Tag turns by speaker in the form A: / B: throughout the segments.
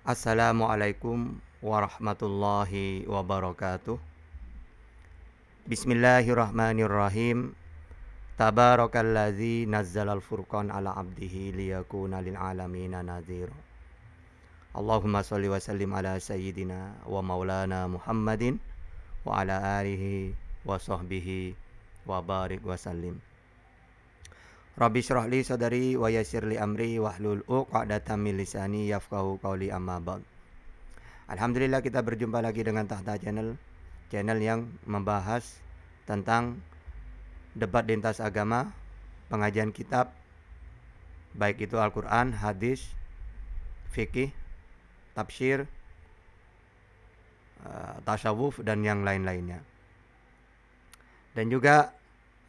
A: Assalamualaikum warahmatullahi wabarakatuh. Bismillahirrahmanirrahim. Tabarakalladzi nazzalal furqan ala abdihi liyakuna lil alamina nadhira. Allahumma shalli wa sallim ala sayyidina wa maulana Muhammadin wa ala alihi wa sahbihi wa barik wa sallim. Rabbi shrah li sadari wa yassir li amri wahlul 'uqdatam min lisani yafqahu qawli, amma ba'd. Alhamdulillah, kita berjumpa lagi dengan Tahta Channel yang membahas tentang debat lintas agama, pengajian kitab, baik itu Al-Quran, hadis, fikih, tafsir, tasawuf, dan yang lain-lainnya. Dan juga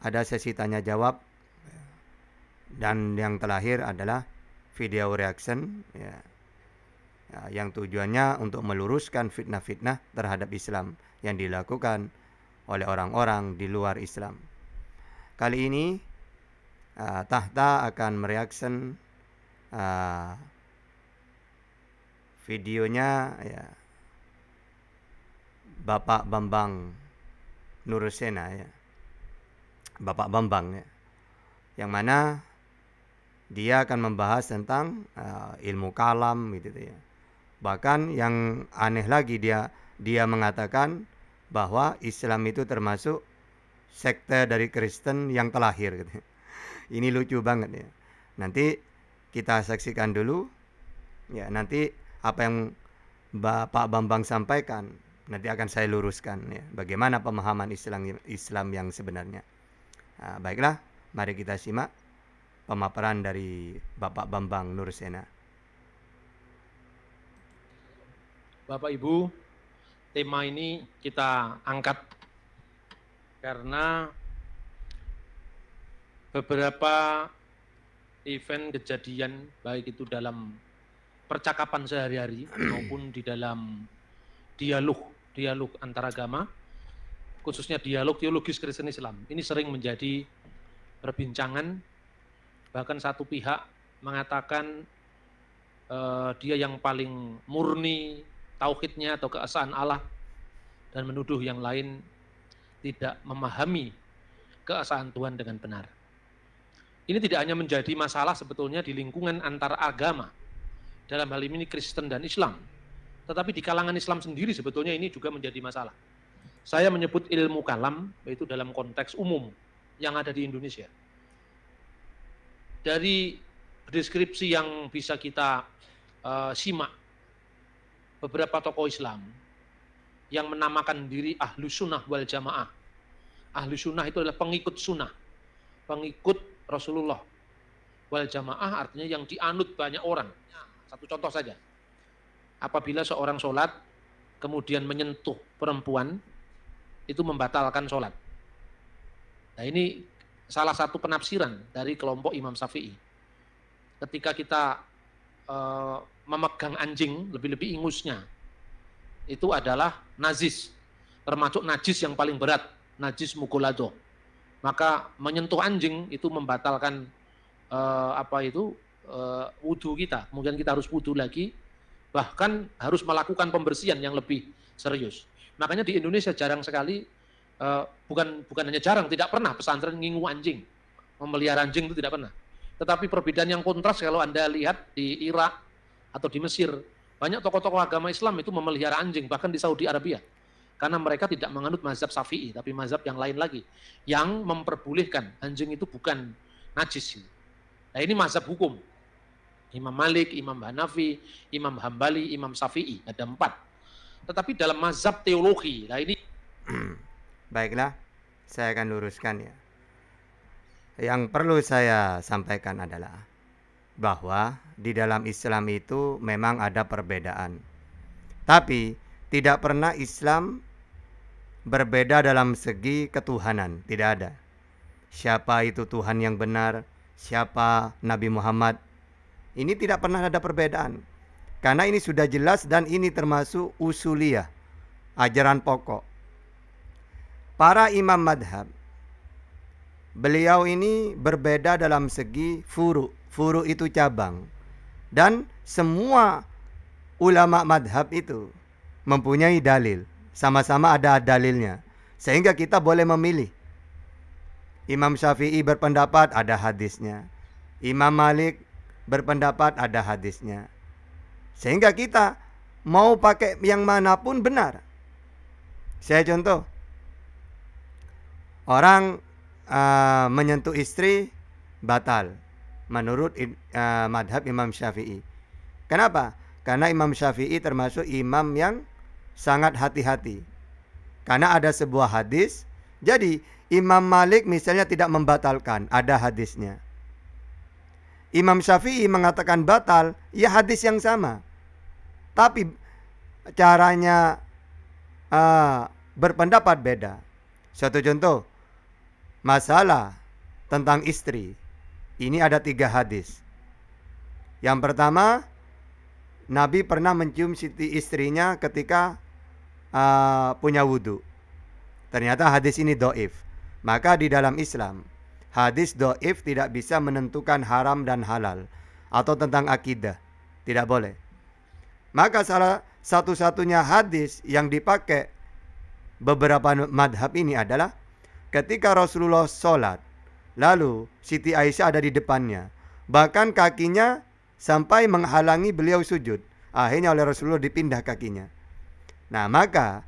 A: ada sesi tanya jawab. Dan yang terakhir adalah video reaction yang tujuannya untuk meluruskan fitnah-fitnah terhadap Islam yang dilakukan oleh orang-orang di luar Islam. Kali ini Tahta akan mereaction videonya Bapak Bambang Nursena, Bapak Bambang, yang mana dia akan membahas tentang ilmu kalam gitu ya. Bahkan yang aneh lagi, dia mengatakan bahwa Islam itu termasuk sekte dari Kristen yang terlahir gitu. Ini lucu banget ya. Nanti kita saksikan dulu ya, nanti apa yang Bapak Bambang sampaikan nanti akan saya luruskan ya, bagaimana pemahaman Islam yang sebenarnya. Baiklah, mari kita simak pemaparan dari Bapak Bambang Nursena.
B: Bapak Ibu, tema ini kita angkat karena beberapa event kejadian, baik itu dalam percakapan sehari-hari maupun di dalam dialog antar agama, khususnya dialog teologis Kristen Islam, ini sering menjadi perbincangan. Bahkan satu pihak mengatakan dia yang paling murni tauhidnya atau keesaan Allah, dan menuduh yang lain tidak memahami keesaan Tuhan dengan benar. Ini tidak hanya menjadi masalah sebetulnya di lingkungan antar agama, dalam hal ini Kristen dan Islam, tetapi di kalangan Islam sendiri sebetulnya ini juga menjadi masalah. Saya menyebut ilmu kalam, yaitu dalam konteks umum yang ada di Indonesia. Dari deskripsi yang bisa kita simak, beberapa tokoh Islam yang menamakan diri Ahlu Sunnah wal Jamaah. Ahlu Sunnah itu adalah pengikut sunnah, pengikut Rasulullah. Wal Jamaah artinya yang dianut banyak orang. Satu contoh saja, apabila seorang sholat kemudian menyentuh perempuan, itu membatalkan sholat. Nah, ini salah satu penafsiran dari kelompok Imam Syafi'i. Ketika kita memegang anjing, lebih-lebih ingusnya, itu adalah najis, termasuk najis yang paling berat, najis mughalladhah. Maka menyentuh anjing itu membatalkan wudu kita. Kemudian kita harus wudu lagi, bahkan harus melakukan pembersihan yang lebih serius. Makanya di Indonesia jarang sekali, bukan hanya jarang, tidak pernah pesantren ngingu anjing, memelihara anjing itu tidak pernah. Tetapi perbedaan yang kontras kalau Anda lihat di Irak atau di Mesir, banyak tokoh-tokoh agama Islam itu memelihara anjing, bahkan di Saudi Arabia, karena mereka tidak menganut mazhab Syafi'i, tapi mazhab yang lain lagi, yang memperbolehkan anjing itu bukan najis. Nah, ini mazhab hukum. Imam Malik, Imam Hanafi, Imam Hambali, Imam Syafi'i, ada 4. Tetapi dalam mazhab teologi, nah ini
A: Baiklah, saya akan luruskan ya. Yang perlu saya sampaikan adalah bahwa di dalam Islam itu memang ada perbedaan. Tapi tidak pernah Islam berbeda dalam segi ketuhanan, tidak ada. Siapa itu Tuhan yang benar, siapa Nabi Muhammad, ini tidak pernah ada perbedaan. Karena ini sudah jelas dan ini termasuk usuliyah, ajaran pokok. Para imam madhab, beliau ini berbeda dalam segi furu. Furu itu cabang. Dan semua ulama madhab itu mempunyai dalil, sama-sama ada dalilnya, sehingga kita boleh memilih. Imam Syafi'i berpendapat ada hadisnya, Imam Malik berpendapat ada hadisnya, sehingga kita mau pakai yang manapun benar. Saya contoh, orang menyentuh istri batal menurut madhab Imam Syafi'i. Kenapa? Karena Imam Syafi'i termasuk imam yang sangat hati-hati. Karena ada sebuah hadis. Jadi Imam Malik misalnya tidak membatalkan, ada hadisnya. Imam Syafi'i mengatakan batal, ya hadis yang sama. Tapi caranya berpendapat beda. Suatu contoh, masalah tentang istri. Ini ada 3 hadis. Yang pertama, Nabi pernah mencium istrinya ketika punya wudhu. Ternyata hadis ini dhaif. Maka di dalam Islam, hadis dhaif tidak bisa menentukan haram dan halal atau tentang akidah. Tidak boleh. Maka salah satu-satunya hadis yang dipakai beberapa madhab ini adalah ketika Rasulullah sholat, lalu Siti Aisyah ada di depannya, bahkan kakinya sampai menghalangi beliau sujud. Akhirnya oleh Rasulullah dipindah kakinya. Nah, maka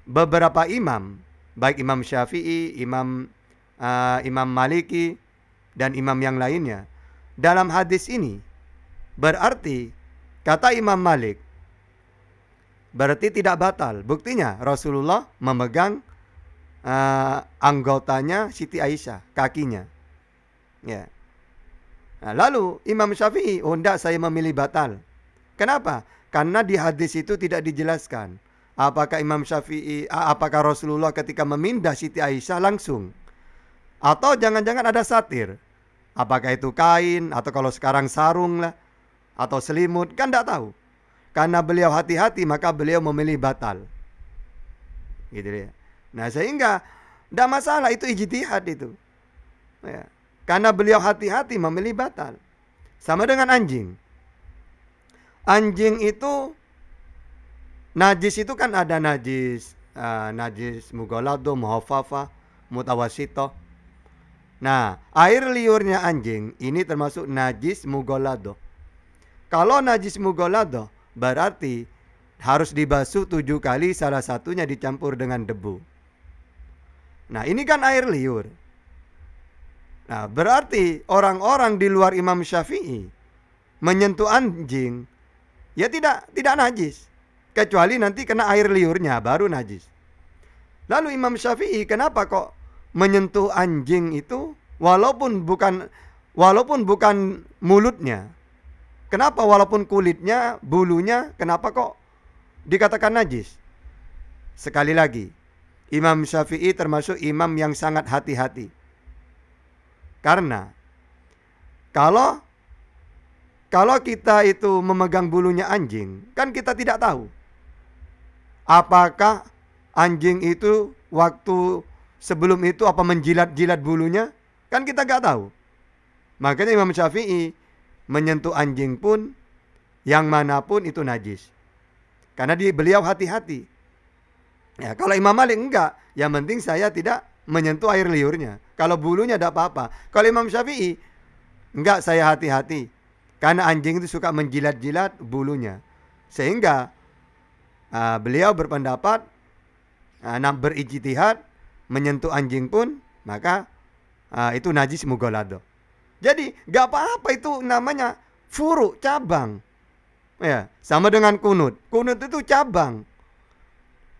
A: beberapa imam, baik Imam Syafi'i, Imam Maliki, dan imam yang lainnya, dalam hadis ini berarti kata Imam Malik berarti tidak batal. Buktinya Rasulullah memegang anggotanya Siti Aisyah, kakinya. Ya. Nah, lalu Imam Syafi'i, enggak, saya memilih batal. Kenapa? Karena di hadis itu tidak dijelaskan apakah Imam Syafi'i, apakah Rasulullah ketika memindah Siti Aisyah langsung, atau jangan-jangan ada satir. Apakah itu kain, atau kalau sekarang sarung lah, atau selimut, kan tidak tahu. Karena beliau hati-hati, maka beliau memilih batal. Gitu ya. Nah, sehingga tidak masalah, itu ijtihad itu. Ya. Karena beliau hati-hati memilih batal. Sama dengan anjing. Anjing itu najis, itu kan ada najis, najis mughalladho, muhaffafah, mutawassithah. Nah, air liurnya anjing ini termasuk najis mughalladho. Kalau najis mughalladho berarti harus dibasuh 7 kali, salah satunya dicampur dengan debu. Nah, ini kan air liur. Nah, berarti orang-orang di luar Imam Syafi'i menyentuh anjing, ya tidak najis, kecuali nanti kena air liurnya baru najis. Lalu Imam Syafi'i kenapa kok menyentuh anjing itu walaupun bukan mulutnya? Kenapa walaupun kulitnya, bulunya, kenapa kok dikatakan najis? Sekali lagi, Imam Syafi'i termasuk imam yang sangat hati-hati. Karena kalau kita itu memegang bulunya anjing, kan kita tidak tahu apakah anjing itu waktu sebelum itu apa menjilat-jilat bulunya, kan kita gak tahu. Makanya Imam Syafi'i menyentuh anjing pun yang manapun itu najis, karena beliau hati-hati. Ya, kalau Imam Malik enggak, yang penting saya tidak menyentuh air liurnya, kalau bulunya tidak apa-apa. Kalau Imam Syafi'i enggak, saya hati-hati, karena anjing itu suka menjilat-jilat bulunya, sehingga beliau berpendapat, berijtihad, menyentuh anjing pun maka itu najis mughalladho. Jadi gak apa-apa, itu namanya furu, cabang. Ya, sama dengan kunut. Kunut itu cabang.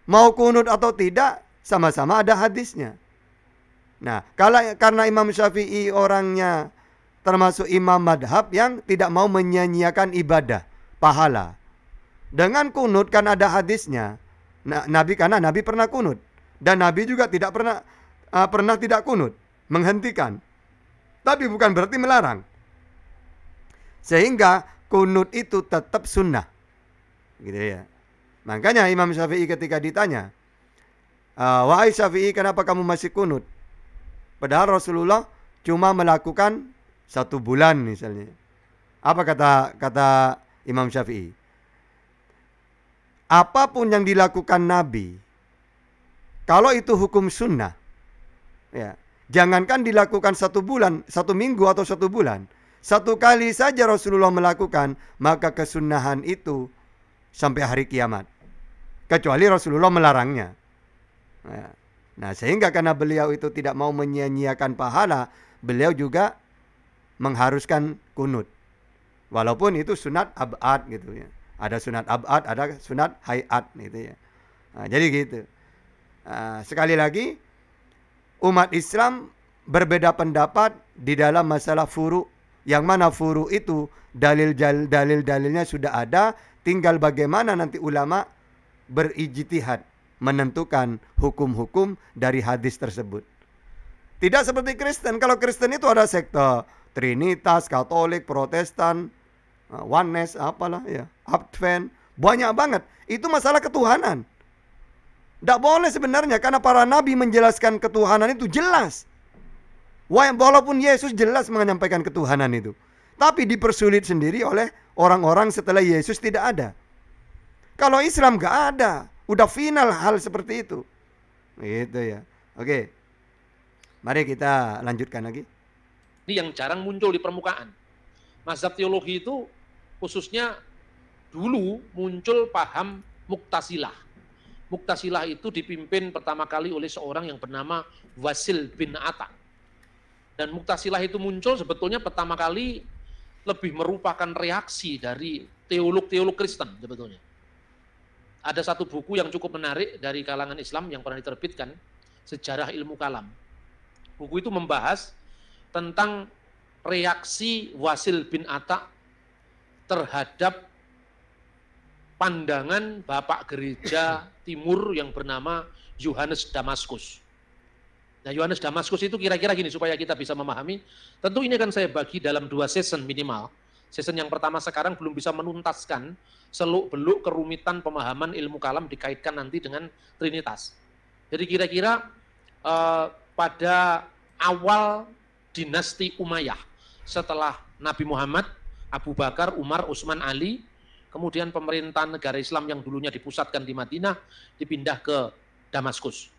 A: Mau kunut atau tidak, sama-sama ada hadisnya. Nah, karena Imam Syafi'i orangnya termasuk imam madhab yang tidak mau menyia-nyiakan ibadah, pahala. Dengan kunut kan ada hadisnya. Nah, karena Nabi pernah kunut, dan Nabi juga tidak pernah tidak kunut, menghentikan. Tapi bukan berarti melarang. Sehingga kunut itu tetap sunnah. Gitu ya. Makanya Imam Syafi'i ketika ditanya, wahai Syafi'i, kenapa kamu masih kunut? Padahal Rasulullah cuma melakukan 1 bulan misalnya. Apa kata Imam Syafi'i? apapun yang dilakukan Nabi, kalau itu hukum sunnah, ya, jangankan dilakukan 1 bulan, 1 minggu atau 1 bulan, 1 kali saja Rasulullah melakukan, maka kesunahan itu sampai hari kiamat. Kecuali Rasulullah melarangnya. Nah, sehingga karena beliau itu tidak mau menyia-nyiakan pahala, beliau juga mengharuskan kunut. Walaupun itu sunat abad gitu ya. Ada sunat abad, ada sunat hayat gitu ya. Nah, jadi gitu. Sekali lagi, umat Islam berbeda pendapat di dalam masalah furu, yang mana furu itu dalilnya sudah ada, tinggal bagaimana nanti ulama berijtihad menentukan hukum-hukum dari hadis tersebut. Tidak seperti Kristen. Kalau Kristen itu ada sekte Trinitas, Katolik, Protestan, Oneness, apalah ya, Advent, banyak banget. Itu masalah ketuhanan. Tidak boleh sebenarnya, karena para nabi menjelaskan ketuhanan itu jelas. Walaupun Yesus jelas menyampaikan ketuhanan itu, tapi dipersulit sendiri oleh orang-orang setelah Yesus tidak ada. Kalau Islam gak ada, udah final hal seperti itu. Gitu ya. Oke, mari kita lanjutkan lagi.
B: Ini yang jarang muncul di permukaan. Mazhab teologi itu khususnya dulu muncul paham Mu'tazilah. Mu'tazilah itu dipimpin pertama kali oleh seorang yang bernama Wasil bin Atta. Dan Mu'tazilah itu muncul sebetulnya pertama kali lebih merupakan reaksi dari teolog-teolog Kristen sebetulnya. Ada satu buku yang cukup menarik dari kalangan Islam yang pernah diterbitkan, Sejarah Ilmu Kalam. Buku itu membahas tentang reaksi Wasil bin Atta terhadap pandangan Bapak Gereja Timur yang bernama Yohanes Damaskus. Nah, Yohanes Damaskus itu kira-kira gini supaya kita bisa memahami. Tentu ini akan saya bagi dalam 2 season minimal. Season yang pertama sekarang belum bisa menuntaskan seluk-beluk kerumitan pemahaman ilmu kalam dikaitkan nanti dengan Trinitas. Jadi kira-kira pada awal dinasti Umayyah, setelah Nabi Muhammad, Abu Bakar, Umar, Utsman, Ali, kemudian pemerintahan negara Islam yang dulunya dipusatkan di Madinah dipindah ke Damaskus.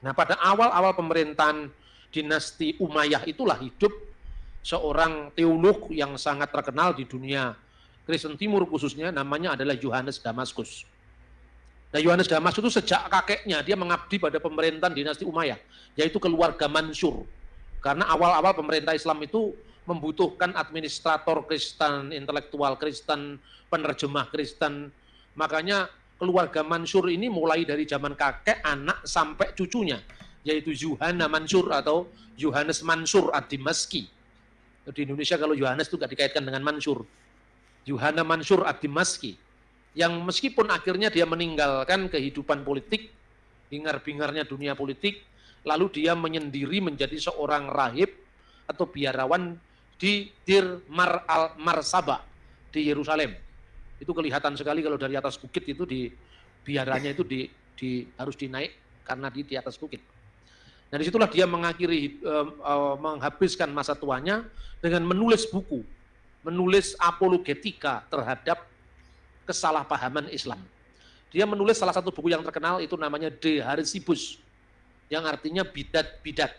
B: Nah, pada awal-awal pemerintahan dinasti Umayyah itulah hidup seorang teolog yang sangat terkenal di dunia Kristen Timur khususnya, namanya adalah Yohanes Damaskus. Nah, Yohanes Damaskus itu sejak kakeknya dia mengabdi pada pemerintahan dinasti Umayyah, yaitu keluarga Mansur. Karena awal-awal pemerintah Islam itu membutuhkan administrator Kristen, intelektual Kristen, penerjemah Kristen. Makanya keluarga Mansur ini mulai dari zaman kakek, anak, sampai cucunya, yaitu Yuhanna Mansur atau Yohanes Mansur ad-Dimaski. Di Indonesia kalau Yohanes itu tidak dikaitkan dengan Mansur. Yuhanna Mansur ad-Dimaski, yang meskipun akhirnya dia meninggalkan kehidupan politik, hingar-bingarnya dunia politik, lalu dia menyendiri menjadi seorang rahib atau biarawan di Dir Marsaba di Yerusalem. Itu kelihatan sekali kalau dari atas bukit itu di biaranya itu harus dinaik karena di atas bukit. Nah, disitulah dia menghabiskan masa tuanya dengan menulis buku, menulis apologetika terhadap kesalahpahaman Islam. Dia menulis salah satu buku yang terkenal itu namanya De Harisibus, yang artinya bidat-bidat.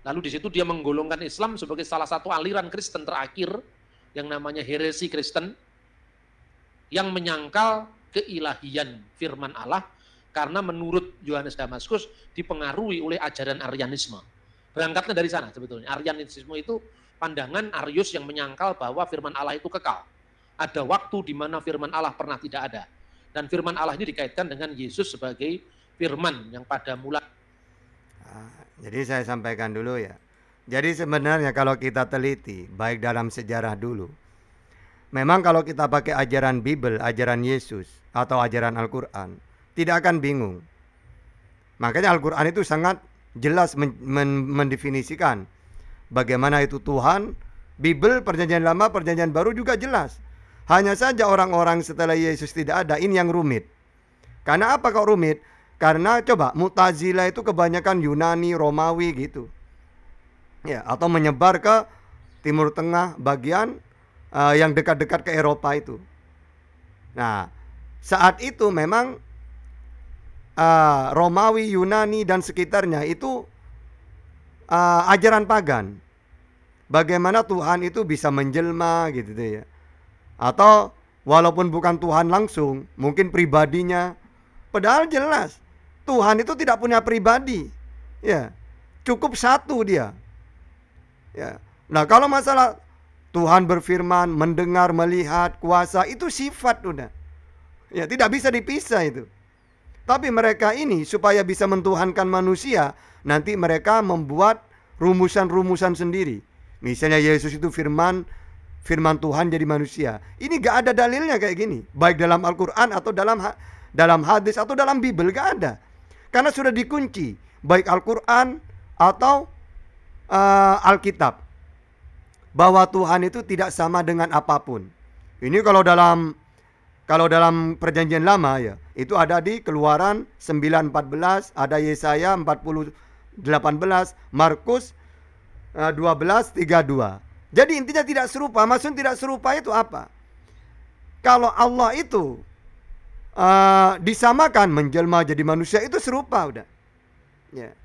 B: Lalu di situ dia menggolongkan Islam sebagai salah satu aliran Kristen terakhir yang namanya heresi Kristen, yang menyangkal keilahian firman Allah karena menurut Yohanes Damaskus dipengaruhi oleh ajaran Arianisme. Berangkatnya dari sana sebetulnya. Arianisme itu pandangan Arius yang menyangkal bahwa firman Allah itu kekal. Ada waktu di mana firman Allah pernah tidak ada. Dan firman Allah ini dikaitkan dengan Yesus sebagai firman yang pada mula.
A: Jadi saya sampaikan dulu ya. Jadi sebenarnya kalau kita teliti, baik dalam sejarah dulu, memang kalau kita pakai ajaran Bible, ajaran Yesus, atau ajaran Al-Quran, tidak akan bingung. Makanya Al-Quran itu sangat jelas mendefinisikan bagaimana itu Tuhan. Bible, Perjanjian Lama, Perjanjian Baru juga jelas. Hanya saja orang-orang setelah Yesus tidak ada, ini yang rumit. Karena apa kok rumit? Karena coba Mu'tazilah itu kebanyakan Yunani, Romawi gitu. Ya, atau menyebar ke Timur Tengah bagian yang dekat-dekat ke Eropa itu. Nah, saat itu memang Romawi, Yunani dan sekitarnya itu ajaran pagan. Bagaimana Tuhan itu bisa menjelma gitu ya. Atau walaupun bukan Tuhan langsung, mungkin pribadinya. Padahal jelas Tuhan itu tidak punya pribadi. Ya, cukup satu dia. Ya. Nah, kalau masalah Tuhan berfirman, mendengar, melihat, kuasa, itu sifat udah. Ya, tidak bisa dipisah itu. Tapi mereka ini supaya bisa mentuhankan manusia, nanti mereka membuat rumusan-rumusan sendiri. Misalnya Yesus itu firman Tuhan jadi manusia. Ini gak ada dalilnya kayak gini. Baik dalam Al-Quran atau dalam hadis atau dalam Bible, gak ada. Karena sudah dikunci, baik Al-Quran atau Alkitab, bahwa Tuhan itu tidak sama dengan apapun. Ini kalau dalam perjanjian lama ya, itu ada di Keluaran 9:14, ada Yesaya 40:18, Markus 12:32. Jadi intinya tidak serupa. Maksud tidak serupa itu apa? Kalau Allah itu disamakan menjelma jadi manusia, itu serupa udah. Ya.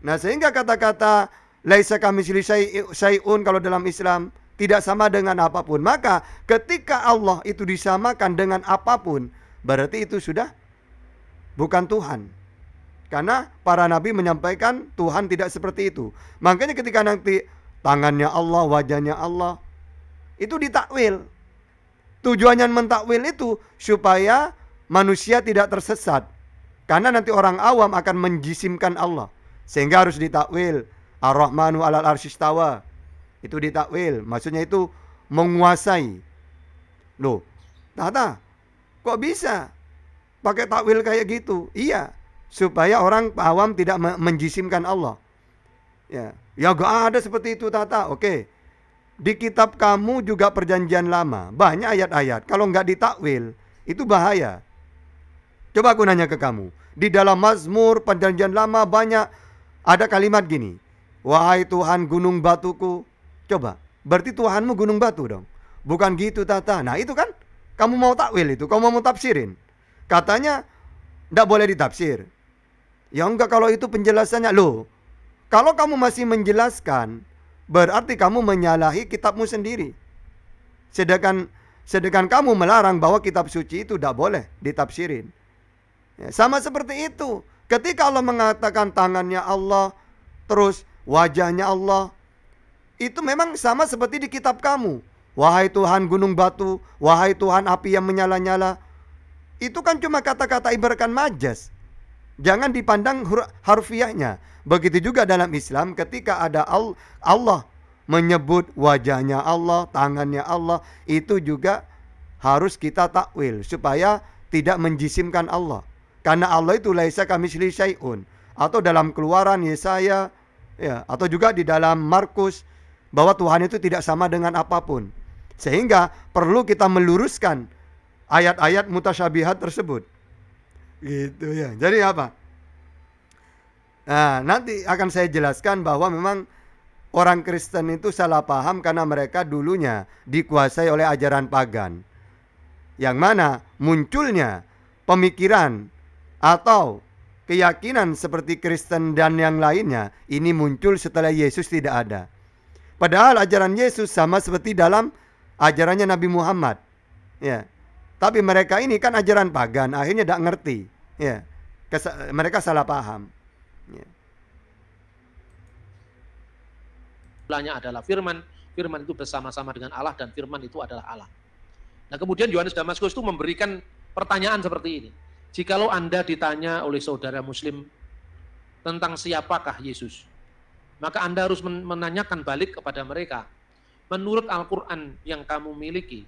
A: Nah, sehingga kata-kata laisa kamitslihi syai'un kalau dalam Islam tidak sama dengan apapun. Maka ketika Allah itu disamakan dengan apapun, berarti itu sudah bukan Tuhan. Karena para nabi menyampaikan Tuhan tidak seperti itu. Makanya ketika nanti tangannya Allah, wajahnya Allah, itu ditakwil. Tujuannya mentakwil itu supaya manusia tidak tersesat. Karena nanti orang awam akan menjisimkan Allah. Sehingga harus ditakwil. Ar-Rahmanu 'alal arsy istawa. Itu ditakwil. Maksudnya itu menguasai. Loh, Tata, kok bisa pakai takwil kayak gitu? Iya, supaya orang awam tidak menjisimkan Allah. Ya gak ada seperti itu, Tata. Oke. Di kitab kamu juga perjanjian lama, banyak ayat-ayat. Kalau nggak ditakwil, itu bahaya. Coba aku nanya ke kamu. Di dalam Mazmur perjanjian lama banyak ada kalimat gini. Wahai Tuhan gunung batuku. Coba, berarti Tuhanmu gunung batu dong. Bukan gitu, Tata. Nah itu kan, kamu mau takwil itu, kamu mau tafsirin. Katanya, nggak boleh ditafsir. Ya enggak, kalau itu penjelasannya. Loh, kalau kamu masih menjelaskan, berarti kamu menyalahi kitabmu sendiri. Sedangkan kamu melarang bahwa kitab suci itu tidak boleh ditafsirin. Ya, sama seperti itu. Ketika Allah mengatakan tangannya Allah, terus wajahnya Allah, itu memang sama seperti di kitab kamu. Wahai Tuhan gunung batu, wahai Tuhan api yang menyala-nyala. Itu kan cuma kata-kata ibaratkan majas. Jangan dipandang harfiahnya. Begitu juga dalam Islam ketika ada Allah menyebut wajahnya Allah, tangannya Allah, itu juga harus kita takwil supaya tidak menjisimkan Allah. Karena Allah itu laisa kamitslihi syai'un. Atau dalam Keluaran Yesaya ya, atau juga di dalam Markus bahwa Tuhan itu tidak sama dengan apapun. Sehingga perlu kita meluruskan ayat-ayat mutasyabihat tersebut. Gitu ya. Jadi apa? Nah, nanti akan saya jelaskan bahwa memang orang Kristen itu salah paham karena mereka dulunya dikuasai oleh ajaran pagan. Yang mana munculnya pemikiran atau keyakinan seperti Kristen dan yang lainnya ini muncul setelah Yesus tidak ada. Padahal ajaran Yesus sama seperti dalam ajarannya Nabi Muhammad. Ya. Tapi mereka ini kan ajaran pagan, akhirnya tidak ngerti. Ya. Mereka salah paham. Ya.
B: Adalah firman itu bersama-sama dengan Allah dan firman itu adalah Allah. Nah, kemudian Yohanes Damaskus itu memberikan pertanyaan seperti ini. Jikalau Anda ditanya oleh saudara muslim tentang siapakah Yesus, maka Anda harus menanyakan balik kepada mereka, menurut Al-Quran yang kamu miliki,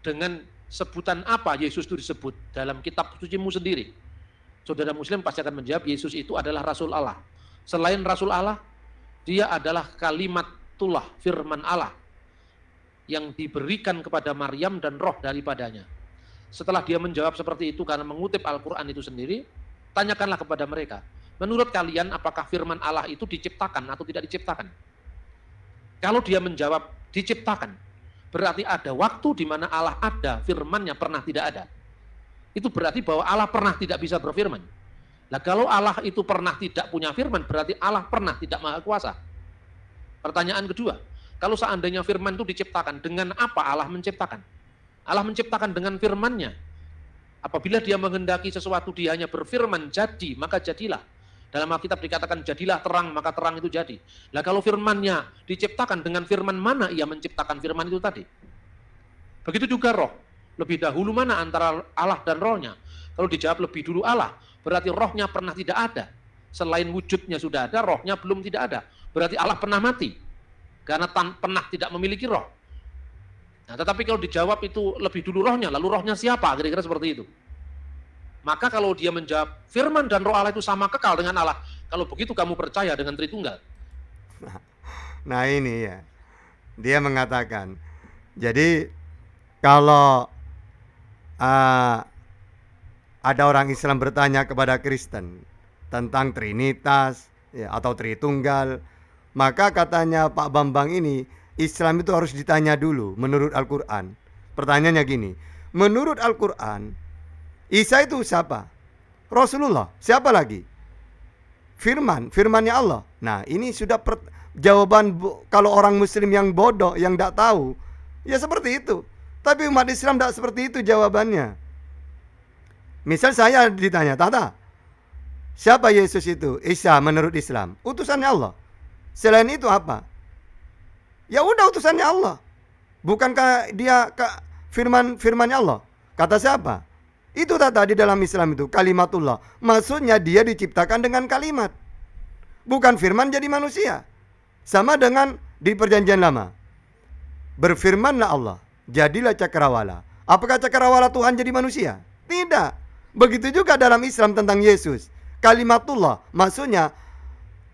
B: dengan sebutan apa Yesus itu disebut dalam kitab sucimu sendiri? Saudara muslim pasti akan menjawab, Yesus itu adalah Rasul Allah. Selain Rasul Allah, dia adalah kalimatullah, firman Allah, yang diberikan kepada Maryam dan roh daripadanya. Setelah dia menjawab seperti itu karena mengutip Al-Quran itu sendiri, tanyakanlah kepada mereka, menurut kalian apakah firman Allah itu diciptakan atau tidak diciptakan? Kalau dia menjawab diciptakan, berarti ada waktu di mana Allah ada, firmannya pernah tidak ada. itu berarti bahwa Allah pernah tidak bisa berfirman. Nah, kalau Allah itu pernah tidak punya firman, berarti Allah pernah tidak maha kuasa. Pertanyaan kedua, kalau seandainya firman itu diciptakan, dengan apa Allah menciptakan? Allah menciptakan dengan firman-Nya. Apabila dia menghendaki sesuatu, dia hanya berfirman, jadi, maka jadilah. Dalam Alkitab dikatakan, jadilah terang, maka terang itu jadi. Nah, kalau firman-Nya diciptakan, dengan firman mana ia menciptakan firman itu tadi? Begitu juga roh. Lebih dahulu mana antara Allah dan rohnya? Kalau dijawab lebih dulu Allah, berarti rohnya pernah tidak ada. Selain wujudnya sudah ada, rohnya belum tidak ada. Berarti Allah pernah mati. Karena pernah tidak memiliki roh. Nah, tetapi kalau dijawab itu lebih dulu rohnya, lalu rohnya siapa? Kira-kira seperti itu. Maka kalau dia menjawab, firman dan roh Allah itu sama kekal dengan Allah. Kalau begitu kamu percaya dengan Tritunggal.
A: Nah ini ya, dia mengatakan, jadi kalau ada orang Islam bertanya kepada Kristen tentang Trinitas ya, atau Tritunggal, maka katanya Pak Bambang ini, Islam itu harus ditanya dulu menurut Al-Quran. Pertanyaannya gini, menurut Al-Quran, Isa itu siapa? Rasulullah. Siapa lagi? Firmannya Allah. Nah ini sudah jawaban kalau orang Muslim yang bodoh, yang tidak tahu, ya seperti itu. Tapi umat Islam tidak seperti itu jawabannya. Misal saya ditanya, Tata, siapa Yesus itu? Isa menurut Islam, utusannya Allah. Selain itu apa? Ya udah utusannya Allah. Bukankah dia firmannya Allah? Kata siapa? Itu Tata di dalam Islam itu kalimatullah. Maksudnya dia diciptakan dengan kalimat. Bukan firman jadi manusia. Sama dengan di perjanjian lama. Berfirmanlah Allah, jadilah cakrawala. Apakah cakrawala Tuhan jadi manusia? Tidak. Begitu juga dalam Islam tentang Yesus. Kalimatullah, maksudnya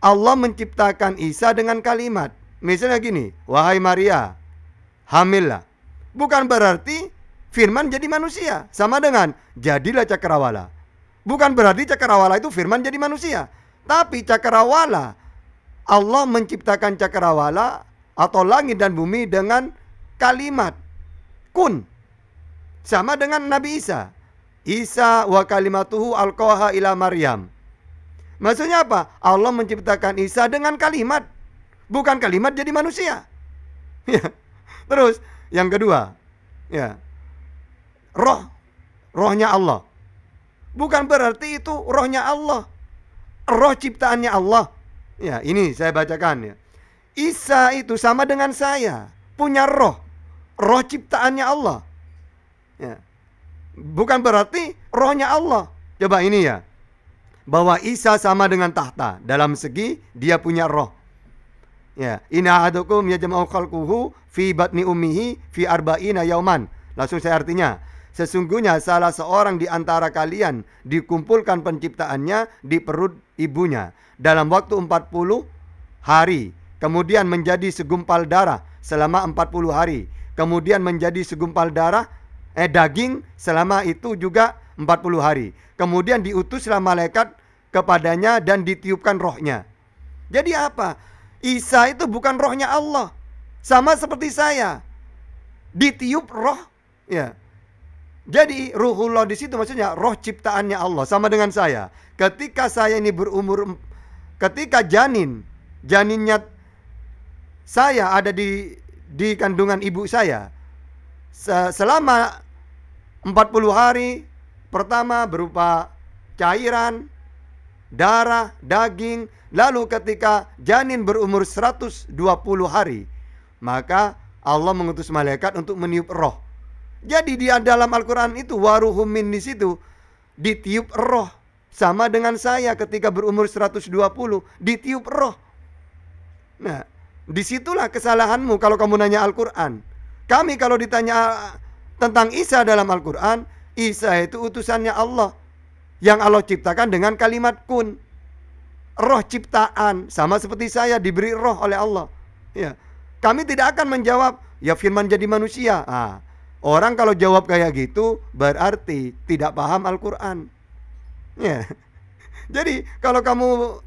A: Allah menciptakan Isa dengan kalimat. Misalnya gini, wahai Maria, hamillah. Bukan berarti firman jadi manusia. Sama dengan jadilah cakrawala. Bukan berarti cakrawala itu firman jadi manusia. Tapi cakrawala, Allah menciptakan cakrawala atau langit dan bumi dengan kalimat kun. Sama dengan Nabi Isa. Isa wa kalimatuhu alqaha ila Maryam. Maksudnya apa? Allah menciptakan Isa dengan kalimat. Bukan kalimat jadi manusia. Ya. Terus yang kedua, ya. Rohnya Allah. Bukan berarti itu rohnya Allah. Roh ciptaannya Allah. Ya, ini saya bacakan ya. Isa itu sama dengan saya, punya roh. Roh ciptaannya Allah. Ya. Bukan berarti rohnya Allah. Coba ini ya. Bahwa Isa sama dengan tahta. Dalam segi dia punya roh. Ya, inna ahadukum yajma'u khalquhu fi batni ummihi fi arba'ina yauman. Langsung saya artinya, sesungguhnya salah seorang di antara kalian dikumpulkan penciptaannya di perut ibunya dalam waktu 40 hari. Kemudian menjadi segumpal darah selama 40 hari. Kemudian menjadi segumpal daging selama itu juga 40 hari. Kemudian diutuslah malaikat kepadanya dan ditiupkan rohnya. Jadi apa? Isa itu bukan rohnya Allah. Sama seperti saya. Ditiup roh. Ya. Jadi ruhullah di situ maksudnya roh ciptaannya Allah. Sama dengan saya. Ketika saya ini berumur, ketika janinnya saya ada di kandungan ibu saya. Selama 40 hari pertama berupa cairan, darah, daging. Lalu ketika janin berumur 120 hari, maka Allah mengutus malaikat untuk meniup roh. Jadi di dalam Al-Quran itu waruhum min, di situ ditiup roh. Sama dengan saya ketika berumur 120 ditiup roh. Nah, disitulah kesalahanmu kalau kamu nanya Al-Quran. Kami kalau ditanya tentang Isa dalam Al-Quran, Isa itu utusannya Allah yang Allah ciptakan dengan kalimat kun. Roh ciptaan, sama seperti saya diberi roh oleh Allah. Ya, kami tidak akan menjawab ya firman jadi manusia. Orang kalau jawab kayak gitu berarti tidak paham Al-Quran. Ya. Jadi kalau kamu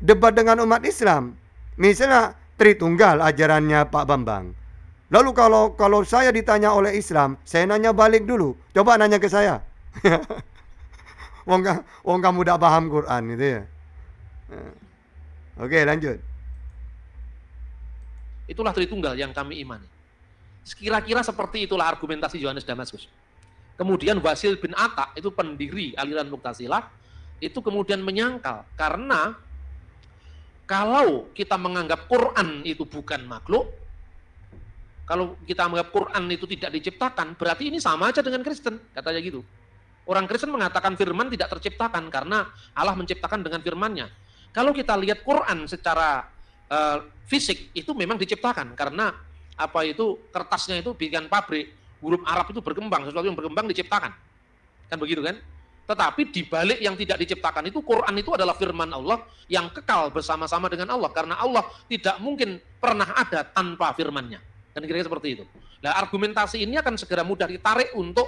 A: debat dengan umat Islam, misalnya Tritunggal ajarannya Pak Bambang, Lalu kalau saya ditanya oleh Islam, saya nanya balik dulu. Coba nanya ke saya. Wong kamu tidak paham Quran gitu ya. Oke, lanjut.
B: Itulah Tritunggal yang kami imani. Kira-kira seperti itulah argumentasi Yohanes Damaskus. Kemudian Wasil bin Atta, itu pendiri aliran Mu'tazilah, itu kemudian menyangkal. Karena kalau kita menganggap Quran itu bukan makhluk, kalau kita menganggap Quran itu tidak diciptakan, berarti ini sama aja dengan Kristen, katanya gitu. Orang Kristen mengatakan firman tidak terciptakan karena Allah menciptakan dengan firman-Nya. Kalau kita lihat Quran secara fisik itu memang diciptakan karena apa itu kertasnya itu bikin pabrik, huruf Arab itu berkembang, sesuatu yang berkembang diciptakan. Kan begitu kan? Tetapi di balik yang tidak diciptakan itu Quran itu adalah firman Allah yang kekal bersama-sama dengan Allah karena Allah tidak mungkin pernah ada tanpa firman-Nya. Kan kira-kira seperti itu. Nah, argumentasi ini akan segera mudah ditarik untuk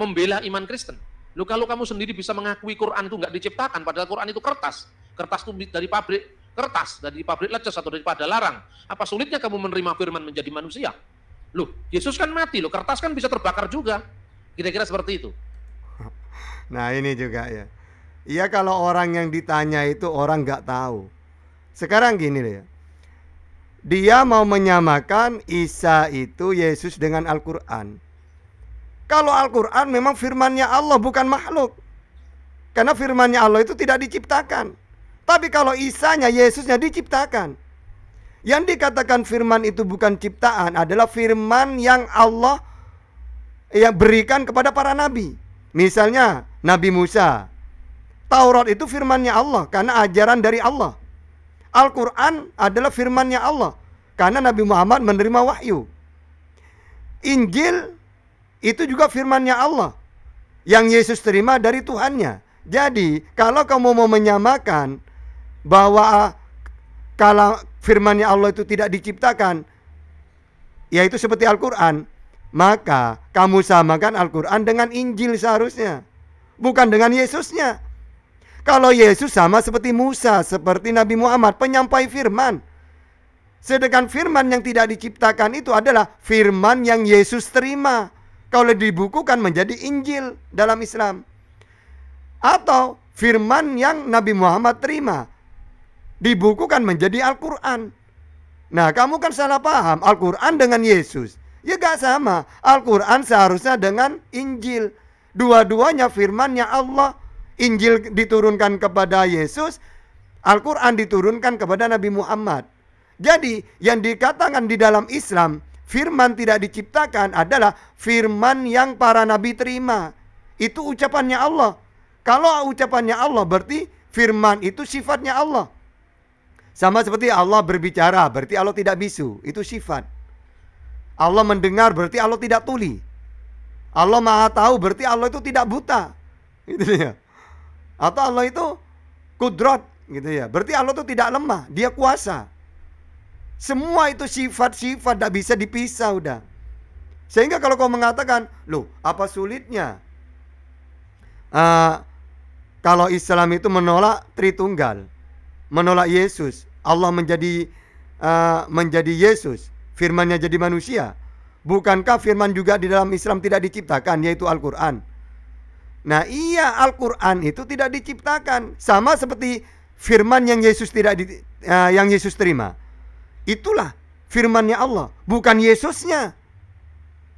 B: membela iman Kristen. Loh, kalau kamu sendiri bisa mengakui Quran itu nggak diciptakan, padahal Quran itu kertas itu dari pabrik kertas, dari pabrik lecas atau daripada larang. Apa sulitnya kamu menerima firman menjadi manusia? Loh, Yesus kan mati, loh, kertas kan bisa terbakar juga. Kira-kira seperti itu.
A: Nah, ini juga ya. Iya, kalau orang yang ditanya itu orang nggak tahu. Sekarang gini loh ya. Dia mau menyamakan Isa itu Yesus dengan Al-Quran. Kalau Al-Quran memang firman-Nya Allah, bukan makhluk. Karena firman-Nya Allah itu tidak diciptakan. Tapi kalau Isanya, Yesusnya diciptakan. Yang dikatakan firman itu bukan ciptaan adalah firman yang Allah yang berikan kepada para nabi. Misalnya Nabi Musa. Taurat itu firman-Nya Allah karena ajaran dari Allah. Al-Quran adalah firman-Nya Allah karena Nabi Muhammad menerima wahyu. Injil itu juga firman-Nya Allah yang Yesus terima dari Tuhannya. Jadi kalau kamu mau menyamakan bahwa kalau firman-Nya Allah itu tidak diciptakan, yaitu seperti Al-Quran, maka kamu samakan Al-Quran dengan Injil seharusnya, bukan dengan Yesusnya. Kalau Yesus sama seperti Musa, seperti Nabi Muhammad, penyampai firman. Sedangkan firman yang tidak diciptakan itu adalah firman yang Yesus terima, kalau dibukukan menjadi Injil dalam Islam. Atau firman yang Nabi Muhammad terima, dibukukan menjadi Al-Quran. Nah, kamu kan salah paham Al-Quran dengan Yesus. Ya gak sama. Al-Quran seharusnya dengan Injil. Dua-duanya firman-Nya Allah. Injil diturunkan kepada Yesus, Al-Quran diturunkan kepada Nabi Muhammad. Jadi yang dikatakan di dalam Islam firman tidak diciptakan adalah firman yang para nabi terima. Itu ucapannya Allah. Kalau ucapannya Allah berarti firman itu sifatnya Allah. Sama seperti Allah berbicara, berarti Allah tidak bisu, itu sifat. Allah mendengar, berarti Allah tidak tuli. Allah maha tahu, berarti Allah itu tidak buta. Gitu ya. Atau Allah itu kudrat, gitu ya. Berarti Allah itu tidak lemah, dia kuasa. Semua itu sifat-sifat, tidak bisa dipisah udah. Sehingga kalau kau mengatakan, loh apa sulitnya? Kalau Islam itu menolak Tritunggal, menolak Yesus, Allah menjadi Yesus, firman-Nya jadi manusia. Bukankah firman juga di dalam Islam tidak diciptakan, yaitu Al-Quran? Nah iya, Al-Quran itu tidak diciptakan, sama seperti firman yang Yesus yang Yesus terima. Itulah firman-Nya Allah, bukan Yesusnya.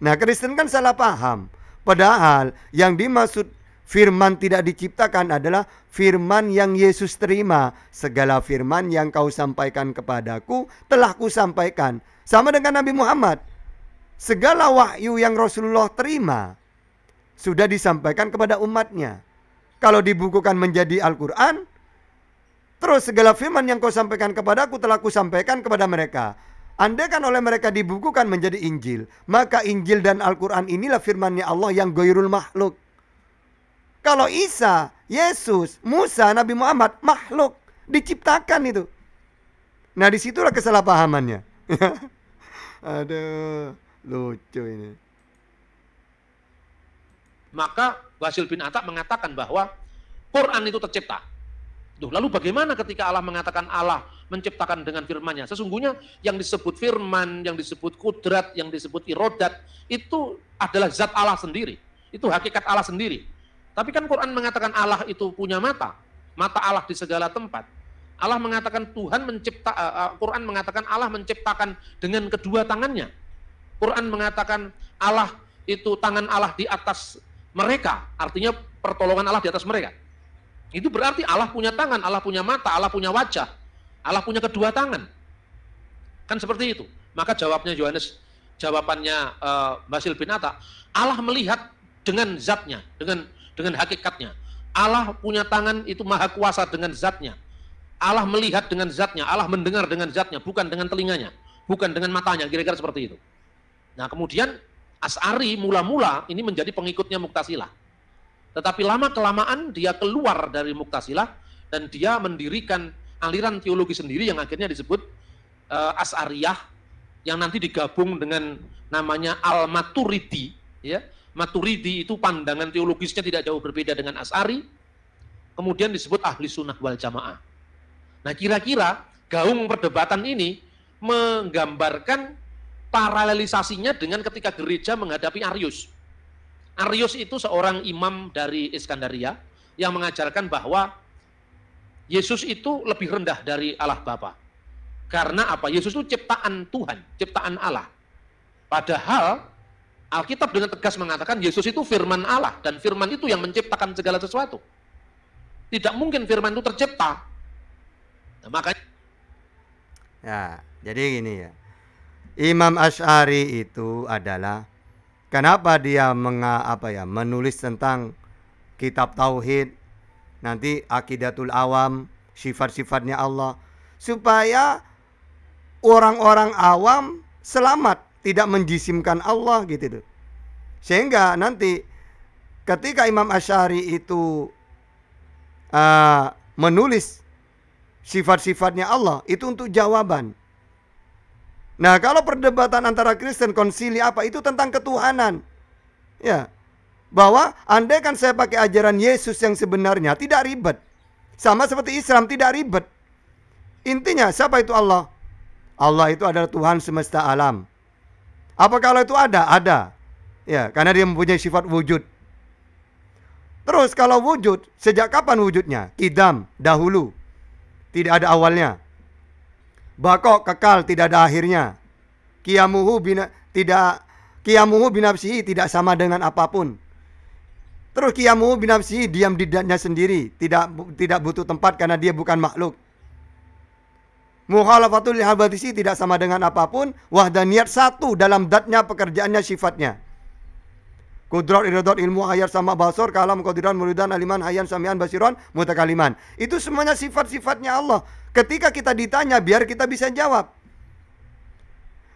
A: Nah, Kristen kan salah paham. Padahal yang dimaksud firman tidak diciptakan adalah firman yang Yesus terima. Segala firman yang kau sampaikan kepadaku telah kusampaikan. Sama dengan Nabi Muhammad. Segala wahyu yang Rasulullah terima sudah disampaikan kepada umatnya. Kalau dibukukan menjadi Al-Quran, terus segala firman yang kau sampaikan kepadaku telah kusampaikan kepada mereka. Andaikan oleh mereka dibukukan menjadi Injil, maka Injil dan Al-Quran inilah firman-Nya Allah yang ghairul makhluk. Kalau Isa, Yesus, Musa, Nabi Muhammad, makhluk, diciptakan itu. Nah disitulah kesalahpahamannya. Aduh, lucu ini.
B: Maka Wasil bin Atta mengatakan bahwa Quran itu tercipta. Tuh, lalu bagaimana ketika Allah mengatakan Allah menciptakan dengan firman-Nya? Sesungguhnya yang disebut firman, yang disebut kudrat, yang disebut irodat, itu adalah zat Allah sendiri. Itu hakikat Allah sendiri. Tapi kan Quran mengatakan Allah itu punya mata. Mata Allah di segala tempat. Allah mengatakan Quran mengatakan Allah menciptakan dengan kedua tangannya. Quran mengatakan Allah itu tangan Allah di atas mereka. Artinya pertolongan Allah di atas mereka. Itu berarti Allah punya tangan, Allah punya mata, Allah punya wajah, Allah punya kedua tangan. Kan seperti itu. Maka jawabannya Basil bin Atta, Allah melihat dengan zatnya, dengan hakikatnya. Allah punya tangan itu maha kuasa dengan zatnya. Allah melihat dengan zatnya, Allah mendengar dengan zatnya, bukan dengan telinganya, bukan dengan matanya, kira-kira seperti itu. Nah kemudian Asy'ari mula-mula ini menjadi pengikutnya Mu'tazilah. Tetapi lama-kelamaan dia keluar dari Mu'tazilah dan dia mendirikan aliran teologi sendiri yang akhirnya disebut Asy'ariyah, yang nanti digabung dengan namanya Al-Maturidi. Ya. Maturidi itu pandangan teologisnya tidak jauh berbeda dengan Asy'ari, kemudian disebut Ahli Sunnah wal Jamaah. Nah kira-kira gaung perdebatan ini menggambarkan paralelisasinya dengan ketika gereja menghadapi Arius. Arius itu seorang imam dari Iskandaria yang mengajarkan bahwa Yesus itu lebih rendah dari Allah Bapa. Karena apa? Yesus itu ciptaan Tuhan, ciptaan Allah. Padahal Alkitab dengan tegas mengatakan Yesus itu firman Allah, dan firman itu yang menciptakan segala sesuatu. Tidak mungkin firman itu tercipta. Nah, makanya
A: Ya, jadi gini ya. Imam Asy'ari itu adalah kenapa dia menulis tentang kitab tauhid, nanti Aqidatul Awam, sifat-sifatnya Allah, supaya orang-orang awam selamat, tidak menjisimkan Allah gitu tuh. Sehingga nanti ketika Imam Asy'ari itu menulis sifat-sifatnya Allah, itu untuk jawaban. Nah, kalau perdebatan antara Kristen konsili apa itu tentang ketuhanan. Ya. Bahwa andai kan saya pakai ajaran Yesus yang sebenarnya tidak ribet. Sama seperti Islam tidak ribet. Intinya siapa itu Allah? Allah itu adalah Tuhan semesta alam. Apa kalau itu ada? Ada. Ya, karena dia mempunyai sifat wujud. Terus kalau wujud, sejak kapan wujudnya? Qidam, dahulu. Tidak ada awalnya. Baqo, kekal, tidak ada akhirnya. Qiyamuhu binafsihi, tidak sama dengan apapun. Terus qiyamuhu binafsihi, diam di zatnya sendiri, tidak butuh tempat karena dia bukan makhluk. Mukhalafatul lihabadisi, tidak sama dengan apapun. Wahdaniyat, satu dalam zatnya, pekerjaannya, sifatnya. Kudrat, iradot, ilmu, hayat, sama, basor, kalam, qadiran, muridan, aliman, hayan, samian, basiron, mutakaliman. Itu semuanya sifat-sifatnya Allah. Ketika kita ditanya, biar kita bisa jawab.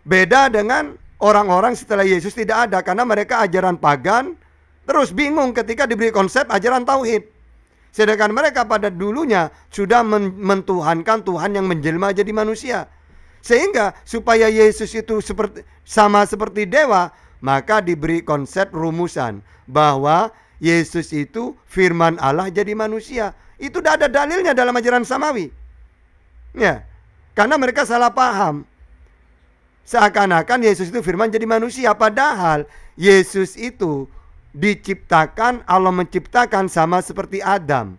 A: Beda dengan orang-orang setelah Yesus tidak ada, karena mereka ajaran pagan, terus bingung ketika diberi konsep ajaran tauhid. Sedangkan mereka pada dulunya sudah mentuhankan Tuhan yang menjelma jadi manusia. Sehingga supaya Yesus itu sama seperti dewa, maka diberi konsep rumusan bahwa Yesus itu firman Allah jadi manusia. Itu tidak ada dalilnya dalam ajaran samawi. Ya, karena mereka salah paham. Seakan-akan Yesus itu firman jadi manusia, padahal Yesus itu diciptakan, Allah menciptakan sama seperti Adam.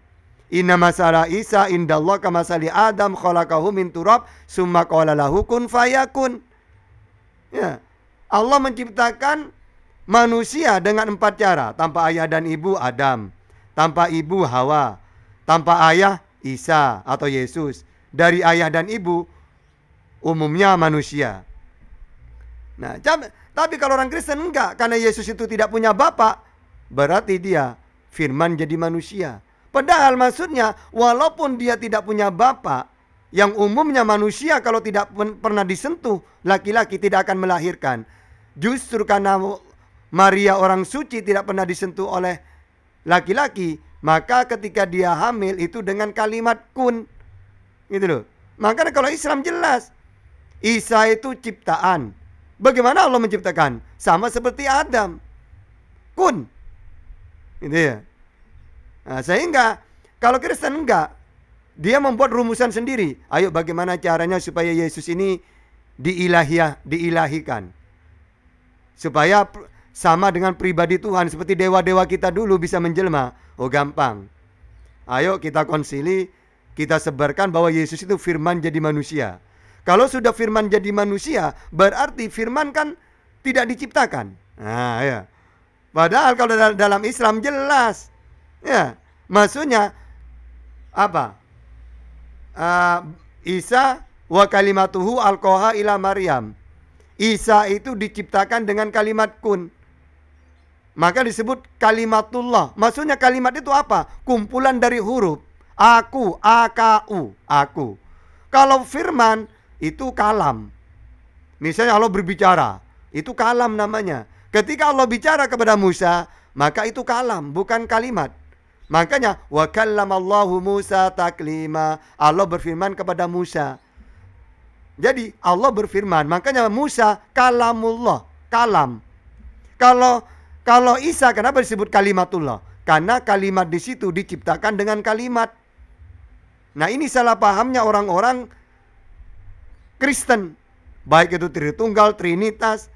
A: Inna masalah Isa indallah kamasali Adam khalaqahu min turab summa qala lahu kun fayakun. Ya. Allah menciptakan manusia dengan 4 cara. Tanpa ayah dan ibu Adam, tanpa ibu Hawa, tanpa ayah Isa atau Yesus. Dari ayah dan ibu umumnya manusia. Nah, tapi kalau orang Kristen enggak, karena Yesus itu tidak punya bapak, berarti dia firman jadi manusia. Padahal maksudnya walaupun dia tidak punya bapak, yang umumnya manusia kalau tidak pernah disentuh laki-laki tidak akan melahirkan. Justru karena Maria orang suci tidak pernah disentuh oleh laki-laki, maka ketika dia hamil itu dengan kalimat kun. Gitu loh. Makanya kalau Islam jelas, Isa itu ciptaan. Bagaimana Allah menciptakan? Sama seperti Adam. Kun. Gitu ya. Nah, sehingga kalau Kristen enggak, Dia membuat rumusan sendiri. Ayo bagaimana caranya supaya Yesus ini diilahikan. Supaya sama dengan pribadi Tuhan. Seperti dewa-dewa kita dulu bisa menjelma. Oh gampang. Ayo kita konsili. Kita sebarkan bahwa Yesus itu firman jadi manusia. Kalau sudah firman jadi manusia, berarti firman kan tidak diciptakan. Nah, ya. Padahal kalau dalam Islam jelas. Ya, maksudnya apa? Isa wa kalimatuhu alqaha ila Maryam. Isa itu diciptakan dengan kalimat kun. Maka disebut kalimatullah. Maksudnya kalimat itu apa? Kumpulan dari huruf. Aku, aku, aku. Kalau firman itu kalam. Misalnya Allah berbicara, itu kalam namanya. Ketika Allah bicara kepada Musa, maka itu kalam, bukan kalimat. Makanya wa kallamallahu Musa taklima. Allah berfirman kepada Musa. Jadi Allah berfirman, makanya Musa kalamullah, kalam. Kalau Isa kenapa disebut kalimatullah? Karena kalimat di situ diciptakan dengan kalimat. Nah, ini salah pahamnya orang-orang Kristen, baik itu Tritunggal, Trinitas,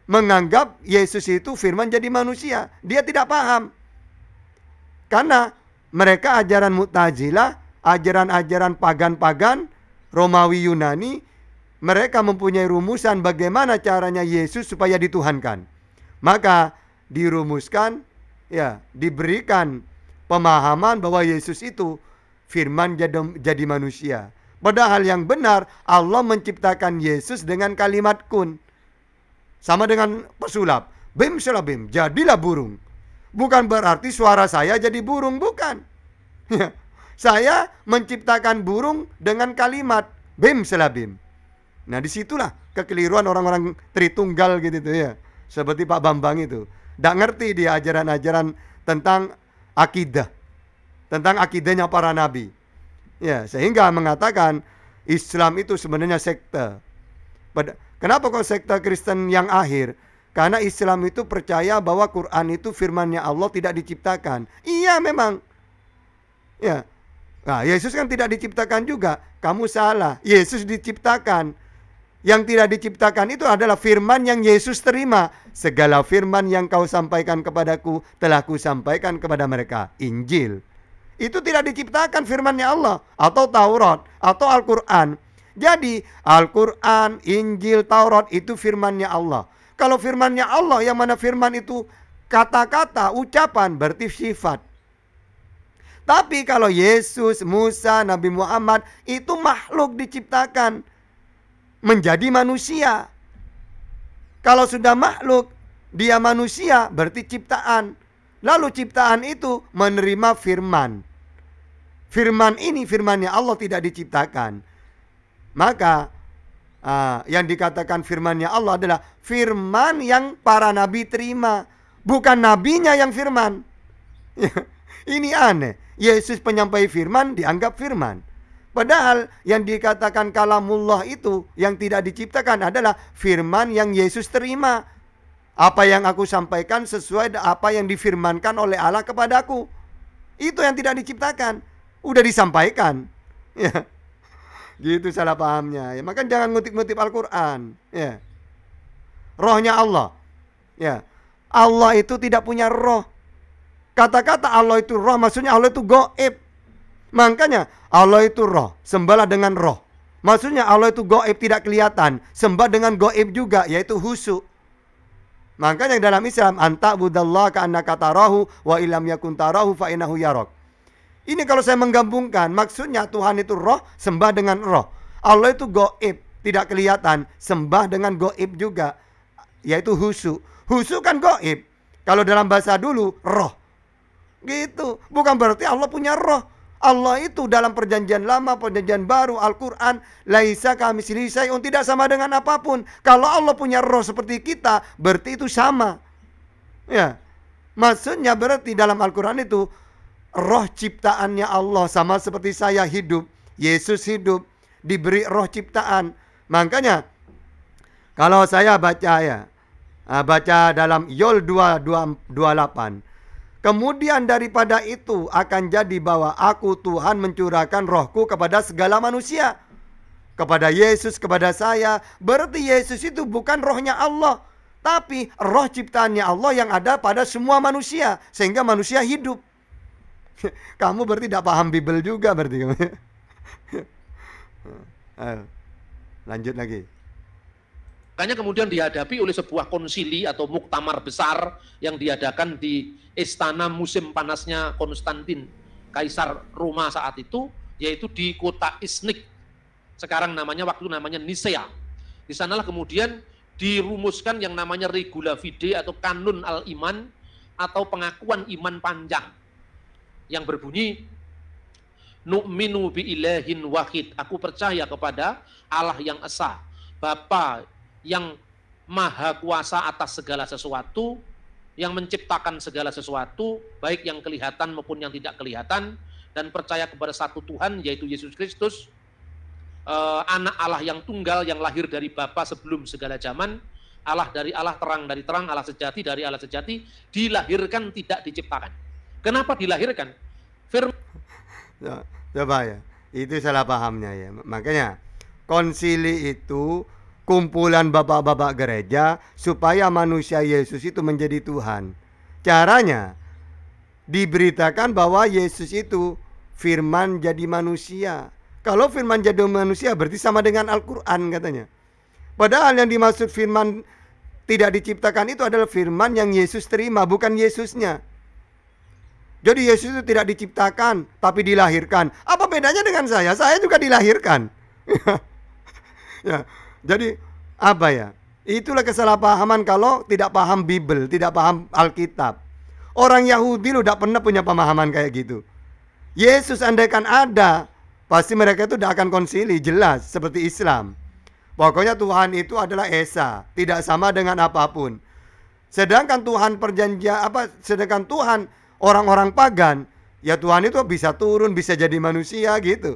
A: menganggap Yesus itu firman jadi manusia. Dia tidak paham. Karena mereka ajaran Mu'tazilah, ajaran-ajaran pagan-pagan, Romawi Yunani, mereka mempunyai rumusan bagaimana caranya Yesus supaya dituhankan. Maka dirumuskan, ya, diberikan pemahaman bahwa Yesus itu firman jadi manusia. Padahal yang benar Allah menciptakan Yesus dengan kalimat kun. Sama dengan pesulap. Bim selabim, jadilah burung. Bukan berarti suara saya jadi burung, bukan. Saya menciptakan burung dengan kalimat bim selabim. Nah, disitulah kekeliruan orang-orang Tritunggal gitu tuh ya. Seperti Pak Bambang itu. Tidak ngerti dia ajaran-ajaran tentang akidah. Tentang akidahnya para nabi. Ya, sehingga mengatakan Islam itu sebenarnya sekte. Kenapa kok sekte Kristen yang akhir? Karena Islam itu percaya bahwa Quran itu firmannya Allah, tidak diciptakan. Iya memang. Ya. Nah, Yesus kan tidak diciptakan juga. Kamu salah. Yesus diciptakan. Yang tidak diciptakan itu adalah firman yang Yesus terima. Segala firman yang kau sampaikan kepadaku telah kusampaikan kepada mereka. Injil. Itu tidak diciptakan firmannya Allah. Atau Taurat. Atau Al-Quran. Jadi Al-Quran, Injil, Taurat itu firmannya Allah. Kalau firmannya Allah, yang mana firman itu kata-kata, ucapan, berarti sifat. Tapi kalau Yesus, Musa, Nabi Muhammad itu makhluk diciptakan menjadi manusia. Kalau sudah makhluk, dia manusia, berarti ciptaan. Lalu ciptaan itu menerima firman. Firman ini firmannya Allah, tidak diciptakan. Maka yang dikatakan firmannya Allah adalah firman yang para nabi terima, bukan nabinya yang firman. Ini aneh. Yesus penyampai firman dianggap firman. Padahal yang dikatakan kalamullah itu yang tidak diciptakan adalah firman yang Yesus terima. Apa yang aku sampaikan sesuai apa yang difirmankan oleh Allah kepadaku. Itu yang tidak diciptakan. Udah disampaikan. Ya. Gitu salah pahamnya. Ya, maka jangan ngutip-ngutip Al-Quran. Ya. Rohnya Allah. Ya. Allah itu tidak punya roh. Kata-kata Allah itu roh, maksudnya Allah itu goib. Makanya Allah itu roh, sembahlah dengan roh. Maksudnya Allah itu goib, tidak kelihatan. Sembah dengan goib juga, yaitu husu. Makanya dalam Islam, anta budallah ka'annaka tarahu wa ilam yakun tarahu fa innahu yarak. Ini kalau saya menggabungkan, maksudnya Tuhan itu roh, sembah dengan roh. Allah itu goib, tidak kelihatan, sembah dengan goib juga, yaitu husu. Husu kan goib. Kalau dalam bahasa dulu, roh. Gitu. Bukan berarti Allah punya roh. Allah itu dalam perjanjian lama, perjanjian baru, Al-Quran, laisa kamitslihi syai'un, tidak sama dengan apapun. Kalau Allah punya roh seperti kita, berarti itu sama. Ya. Maksudnya berarti dalam Al-Quran itu roh ciptaannya Allah, sama seperti saya hidup, Yesus hidup, diberi roh ciptaan. Makanya kalau saya baca baca dalam Yol 2:28, Kemudian daripada itu akan jadi bahwa aku Tuhan mencurahkan rohku kepada segala manusia. Kepada Yesus, kepada saya. Berarti Yesus itu bukan rohnya Allah, tapi roh ciptaannya Allah yang ada pada semua manusia. Sehingga manusia hidup. Kamu berarti tidak paham Bible juga berarti. Ayo, lanjut lagi.
B: Makanya kemudian dihadapi oleh sebuah konsili atau muktamar besar yang diadakan di istana musim panasnya Konstantin, Kaisar Roma saat itu, yaitu di kota Iznik. Sekarang waktu namanya Nisea. Di sanalah kemudian dirumuskan yang namanya regula fide atau kanun al-iman atau pengakuan iman panjang yang berbunyi nu'minu bi ilahin wahid. Aku percaya kepada Allah yang esa, Bapa yang maha kuasa atas segala sesuatu, yang menciptakan segala sesuatu, baik yang kelihatan maupun yang tidak kelihatan, dan percaya kepada satu Tuhan, yaitu Yesus Kristus, anak Allah yang tunggal, yang lahir dari Bapa sebelum segala zaman, Allah dari Allah, terang dari terang, Allah sejati dari Allah sejati, dilahirkan tidak diciptakan. Kenapa dilahirkan?
A: Coba ya, itu salah pahamnya ya. Makanya konsili itu kumpulan bapak-bapak gereja supaya manusia Yesus itu menjadi Tuhan. Caranya diberitakan bahwa Yesus itu firman jadi manusia. Kalau firman jadi manusia berarti sama dengan Al-Quran katanya. Padahal yang dimaksud firman tidak diciptakan itu adalah firman yang Yesus terima, bukan Yesusnya. Jadi Yesus itu tidak diciptakan tapi dilahirkan. Apa bedanya dengan saya? Saya juga dilahirkan. Ya. Jadi apa ya? Itulah kesalahpahaman kalau tidak paham Bible, tidak paham Alkitab. Orang Yahudi lu tidak pernah punya pemahaman kayak gitu. Yesus andaikan ada, pasti mereka itu tidak akan konsili, jelas seperti Islam. Pokoknya Tuhan itu adalah Esa, tidak sama dengan apapun. Sedangkan Tuhan sedangkan Tuhan orang-orang pagan, ya Tuhan itu bisa turun, bisa jadi manusia gitu.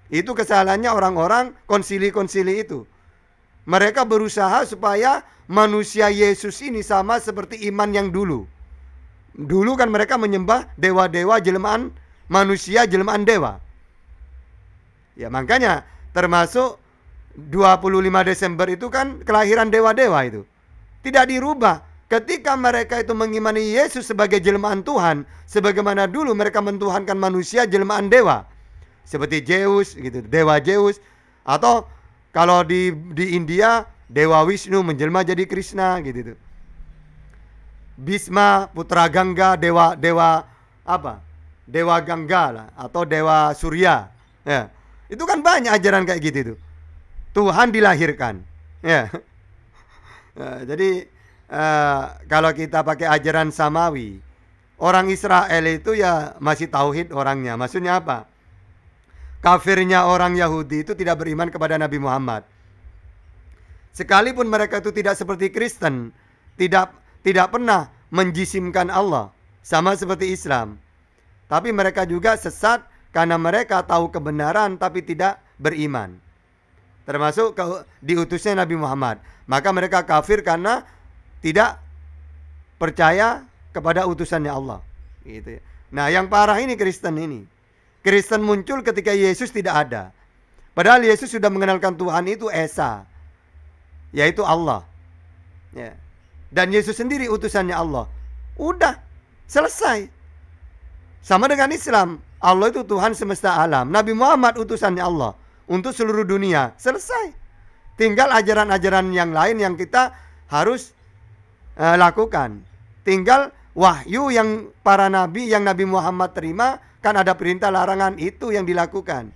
A: Itu kesalahannya orang-orang konsili-konsili itu. Mereka berusaha supaya manusia Yesus ini sama seperti iman yang dulu. Dulu kan mereka menyembah dewa-dewa jelmaan manusia, jelmaan dewa. Ya makanya termasuk 25 Desember itu kan kelahiran dewa-dewa itu. Tidak dirubah. Ketika mereka itu mengimani Yesus sebagai jelmaan Tuhan, sebagaimana dulu mereka mentuhankan manusia jelmaan dewa. Seperti Zeus gitu, dewa Zeus. Atau kalau di India, Dewa Wisnu menjelma jadi Krishna gitu. Bhisma, putra Gangga, dewa Gangga lah, atau dewa Surya. Ya. Itu kan banyak ajaran kayak gitu itu. Tuhan dilahirkan. Ya. Jadi kalau kita pakai ajaran Samawi, orang Israel itu ya masih tauhid orangnya. Maksudnya apa? Kafirnya orang Yahudi itu tidak beriman kepada Nabi Muhammad. Sekalipun mereka itu tidak seperti Kristen, tidak pernah menjisimkan Allah, sama seperti Islam. Tapi mereka juga sesat karena mereka tahu kebenaran tapi tidak beriman. Termasuk diutusnya Nabi Muhammad. Maka mereka kafir karena tidak percaya kepada utusannya Allah. Gitu ya. Nah, yang parah ini Kristen ini. Kristen muncul ketika Yesus tidak ada. Padahal Yesus sudah mengenalkan Tuhan itu Esa, yaitu Allah. Ya. Dan Yesus sendiri utusannya Allah. Udah, selesai. Sama dengan Islam. Allah itu Tuhan semesta alam. Nabi Muhammad utusannya Allah untuk seluruh dunia. Selesai. Tinggal ajaran-ajaran yang lain yang kita harus lakukan. Tinggal wahyu yang para nabi, yang Nabi Muhammad terima. Kan ada perintah larangan, itu yang dilakukan.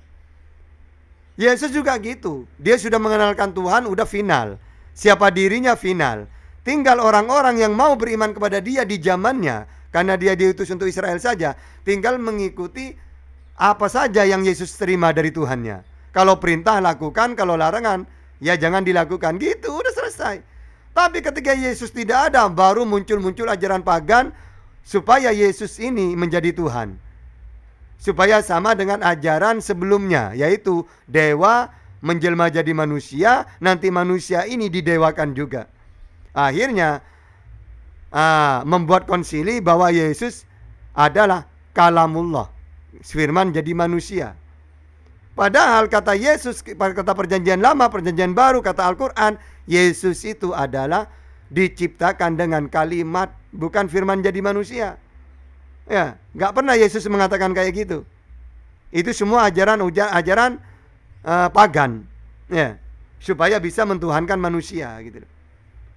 A: Yesus juga gitu. Dia sudah mengenalkan Tuhan, udah final. Siapa dirinya final. Tinggal orang-orang yang mau beriman kepada dia di zamannya. Karena dia diutus untuk Israel saja. Tinggal mengikuti apa saja yang Yesus terima dari Tuhannya. Kalau perintah lakukan, kalau larangan ya jangan dilakukan. Gitu, udah selesai. Tapi ketika Yesus tidak ada, baru muncul-muncul ajaran pagan supaya Yesus ini menjadi Tuhan. Supaya sama dengan ajaran sebelumnya, yaitu dewa menjelma jadi manusia, nanti manusia ini didewakan juga. Akhirnya membuat konsili bahwa Yesus adalah kalamullah, firman jadi manusia. Padahal kata Yesus, kata perjanjian lama, perjanjian baru, kata Al-Quran, Yesus itu adalah diciptakan dengan kalimat, bukan firman jadi manusia. Ya, nggak pernah Yesus mengatakan kayak gitu. Itu semua ajaran pagan, ya, supaya bisa mentuhankan manusia gitu.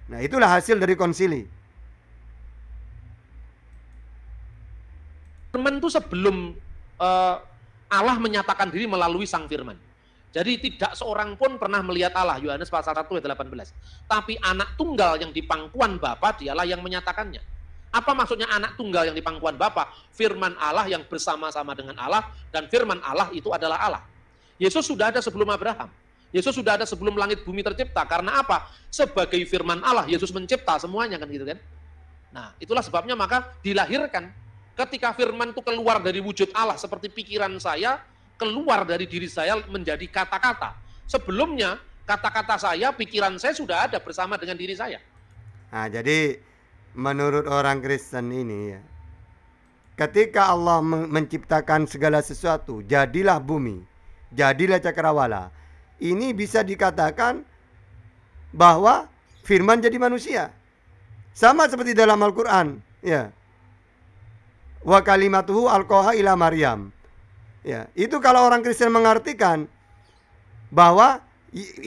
A: Nah, itulah hasil dari konsili.
B: Firman itu sebelum Allah menyatakan diri melalui sang firman. Jadi tidak seorang pun pernah melihat Allah, Yohanes pasal 1 ayat 18. Tapi anak tunggal yang di pangkuan Bapa, dialah yang menyatakannya. Apa maksudnya anak tunggal yang di pangkuan Bapa? Firman Allah yang bersama-sama dengan Allah, dan firman Allah itu adalah Allah. Yesus sudah ada sebelum Abraham. Yesus sudah ada sebelum langit bumi tercipta. Karena apa? Sebagai firman Allah, Yesus mencipta semuanya, kan gitu kan. Nah, itulah sebabnya maka dilahirkan. Ketika firman itu keluar dari wujud Allah seperti pikiran saya, keluar dari diri saya menjadi kata-kata. Sebelumnya kata-kata saya, pikiran saya sudah ada bersama dengan diri saya.
A: Nah, jadi menurut orang Kristen ini ya, ketika Allah menciptakan segala sesuatu, jadilah bumi, jadilah cakrawala, ini bisa dikatakan bahwa firman jadi manusia. Sama seperti dalam Al-Quran, ya. Wa kalimatuhu alqaha ila Maryam. Ya, itu kalau orang Kristen mengartikan bahwa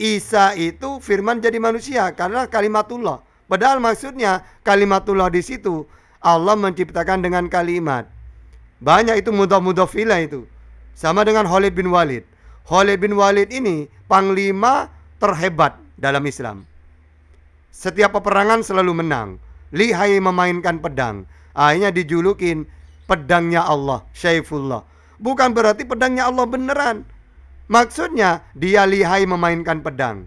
A: Isa itu firman jadi manusia karena kalimatullah. Padahal maksudnya kalimatullah di situ Allah menciptakan dengan kalimat. Banyak itu mudhaf ilah itu. Sama dengan Khalid bin Walid. Khalid bin Walid ini panglima terhebat dalam Islam. Setiap peperangan selalu menang. Lihai memainkan pedang. Akhirnya dijulukin pedangnya Allah, Syaifullah. Bukan berarti pedangnya Allah beneran. Maksudnya dia lihai memainkan pedang.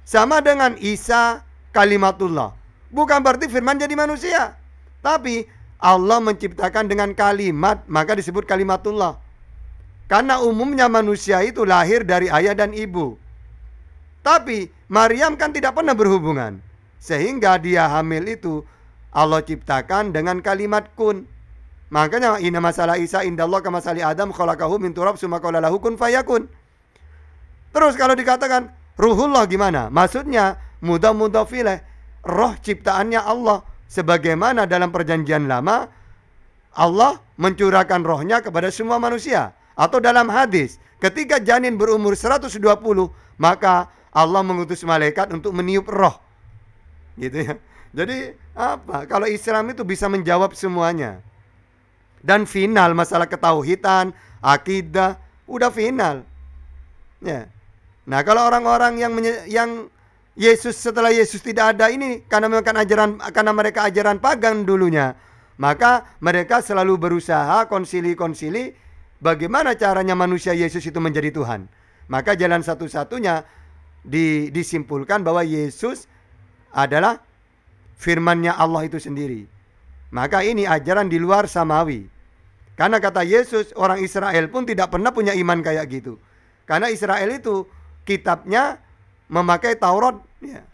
A: Sama dengan Isa kalimatullah. Bukan berarti firman jadi manusia. Tapi Allah menciptakan dengan kalimat, maka disebut kalimatullah. Karena umumnya manusia itu lahir dari ayah dan ibu. Tapi Maryam kan tidak pernah berhubungan. Sehingga dia hamil itu Allah ciptakan dengan kalimat kun. Makanya inna masalah Isa indallah kama sali Adam khalaqahu min turab summa qala lahu kun fayakun. Terus kalau dikatakan ruhullah gimana? Maksudnya mudhaf ilaih, roh ciptaannya Allah. Sebagaimana dalam perjanjian lama Allah mencurahkan rohnya kepada semua manusia. Atau dalam hadis, ketika janin berumur 120, maka Allah mengutus malaikat untuk meniup roh. Gitu ya. Jadi apa? Kalau Islam itu bisa menjawab semuanya. Dan final masalah ketauhidan, akidah, udah final. Ya. Nah, kalau orang-orang yang Yesus setelah Yesus tidak ada ini karena mereka ajaran pagan dulunya, maka mereka selalu berusaha konsili-konsili bagaimana caranya manusia Yesus itu menjadi Tuhan. Maka jalan satu-satunya disimpulkan bahwa Yesus adalah firman-Nya Allah itu sendiri. Maka ini ajaran di luar samawi. Karena kata Yesus, orang Israel pun tidak pernah punya iman kayak gitu. Karena Israel itu kitabnya memakai Taurat, ya.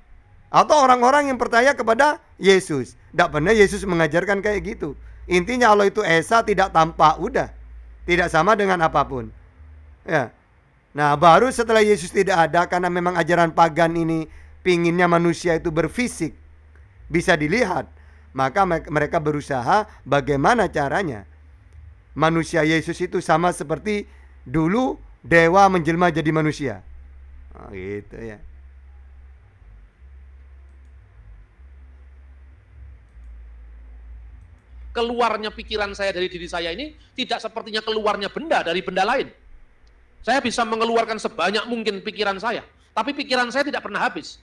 A: Atau orang-orang yang percaya kepada Yesus. Tidak pernah Yesus mengajarkan kayak gitu. Intinya Allah itu Esa, tidak tampak, udah. Tidak sama dengan apapun. Ya. Nah, baru setelah Yesus tidak ada, karena memang ajaran pagan ini pinginnya manusia itu berfisik, bisa dilihat. Maka mereka berusaha bagaimana caranya manusia Yesus itu sama seperti dulu dewa menjelma jadi manusia. Oh, gitu ya.
B: Keluarnya pikiran saya dari diri saya ini tidak sepertinya keluarnya benda dari benda lain. Saya bisa mengeluarkan sebanyak mungkin pikiran saya, tapi pikiran saya tidak pernah habis.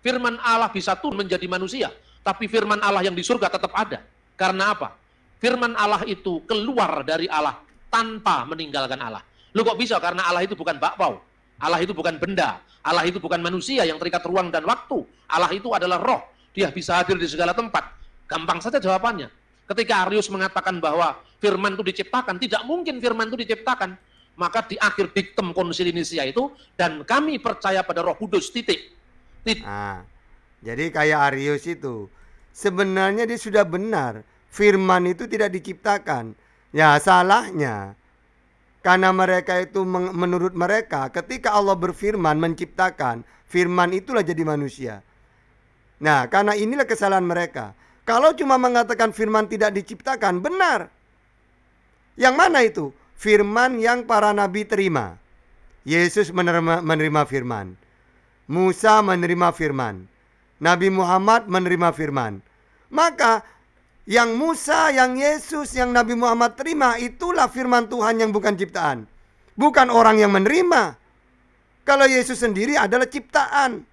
B: Firman Allah bisa turun menjadi manusia, tapi firman Allah yang di surga tetap ada. Karena apa? Firman Allah itu keluar dari Allah tanpa meninggalkan Allah. Lu kok bisa? Karena Allah itu bukan bakpao. Allah itu bukan benda. Allah itu bukan manusia yang terikat ruang dan waktu. Allah itu adalah roh. Dia bisa hadir di segala tempat. Gampang saja jawabannya. Ketika Arius mengatakan bahwa firman itu diciptakan, tidak mungkin firman itu diciptakan. Maka di akhir diktum Konsil Nisia itu, dan kami percaya pada Roh Kudus, titik.
A: Nah, jadi kayak Arius itu, sebenarnya dia sudah benar. Firman itu tidak diciptakan. Ya, salahnya karena mereka itu menurut mereka ketika Allah berfirman menciptakan, firman itulah jadi manusia. Nah, karena inilah kesalahan mereka. Kalau cuma mengatakan firman tidak diciptakan, benar. Yang mana itu? Firman yang para nabi terima. Yesus menerima firman. Musa menerima firman. Nabi Muhammad menerima firman. Maka yang Musa, yang Yesus, yang Nabi Muhammad terima, itulah firman Tuhan yang bukan ciptaan. Bukan orang yang menerima. Kalau Yesus sendiri adalah ciptaan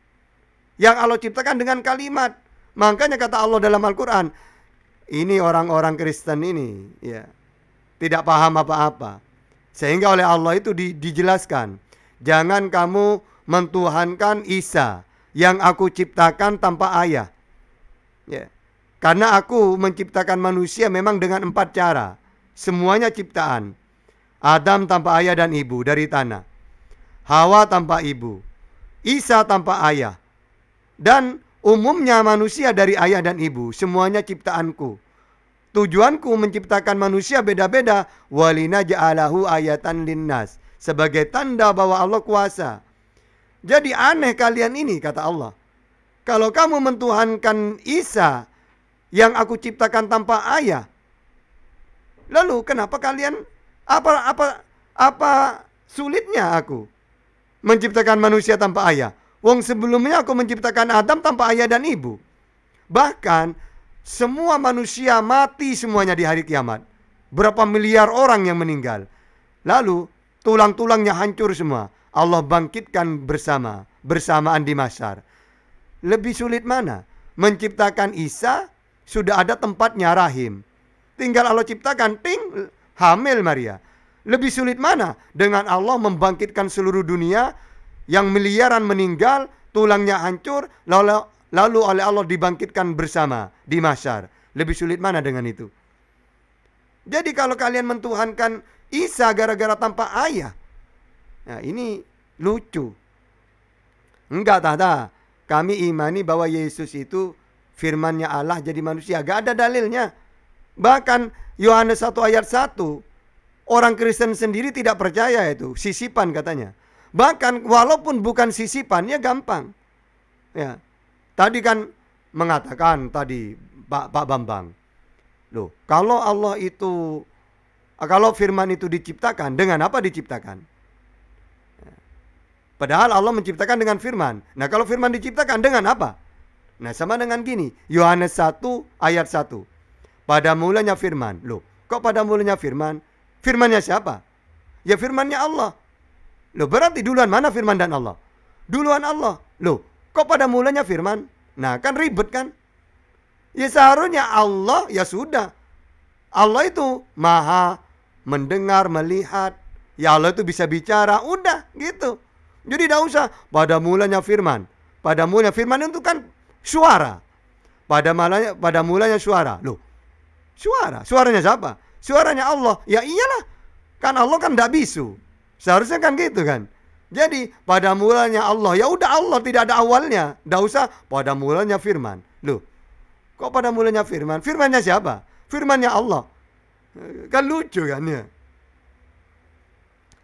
A: yang Allah ciptakan dengan kalimat. Makanya kata Allah dalam Al-Quran, ini orang-orang Kristen ini ya tidak paham apa-apa. Sehingga oleh Allah itu dijelaskan, jangan kamu mentuhankan Isa yang aku ciptakan tanpa ayah. Ya. Karena aku menciptakan manusia memang dengan 4 cara. Semuanya ciptaan. Adam tanpa ayah dan ibu dari tanah. Hawa tanpa ibu. Isa tanpa ayah. Dan umumnya manusia dari ayah dan ibu. Semuanya ciptaanku. Tujuanku menciptakan manusia beda-beda. Walina ja'alahu ayatan linnas. Sebagai tanda bahwa Allah kuasa. Jadi aneh kalian ini, kata Allah. Kalau kamu mentuhankan Isa yang aku ciptakan tanpa ayah, lalu kenapa kalian apa sulitnya aku menciptakan manusia tanpa ayah? Wong sebelumnya aku menciptakan Adam tanpa ayah dan ibu. Bahkan semua manusia mati semuanya di hari kiamat. Berapa miliar orang yang meninggal. Lalu tulang-tulangnya hancur semua. Allah bangkitkan bersamaan di mahsyar. Lebih sulit mana? Menciptakan Isa, sudah ada tempatnya rahim. Tinggal Allah ciptakan, ting, hamil Maria. Lebih sulit mana? Dengan Allah membangkitkan seluruh dunia yang miliaran meninggal, tulangnya hancur, lalu oleh Allah dibangkitkan bersama di mahsyar. Lebih sulit mana dengan itu? Jadi kalau kalian mentuhankan Isa gara-gara tanpa ayah, nah ini lucu. Enggak, Tata. Kami imani bahwa Yesus itu firman-Nya Allah jadi manusia. Gak ada dalilnya. Bahkan Yohanes 1 ayat 1, orang Kristen sendiri tidak percaya itu. Sisipan katanya. Bahkan walaupun bukan sisipan, ya gampang. Ya. Tadi kan mengatakan tadi Pak Bambang. Loh, kalau Allah itu, kalau firman itu diciptakan, dengan apa diciptakan? Padahal Allah menciptakan dengan firman. Nah, kalau firman diciptakan dengan apa? Nah, sama dengan gini, Yohanes 1 ayat 1. Pada mulanya firman. Loh, kok pada mulanya firman? Firmannya siapa? Ya firmannya Allah. Loh, berarti duluan mana firman dan Allah? Duluan Allah. Loh, kok pada mulanya firman? Nah, kan ribet kan? Ya seharusnya Allah, ya sudah. Allah itu maha mendengar, melihat. Ya Allah itu bisa bicara, udah gitu. Jadi tidak usah pada mulanya firman. Pada mulanya firman itu kan suara. Pada mulanya suara. Loh, suara. Suaranya siapa? Suaranya Allah. Ya iyalah. Kan Allah kan tidak bisu. Seharusnya kan gitu kan. Jadi pada mulanya Allah. Ya udah Allah, tidak ada awalnya. Tidak usah pada mulanya firman. Loh, kok pada mulanya firman? Firmannya siapa? Firmannya Allah. Kan lucu kan ya.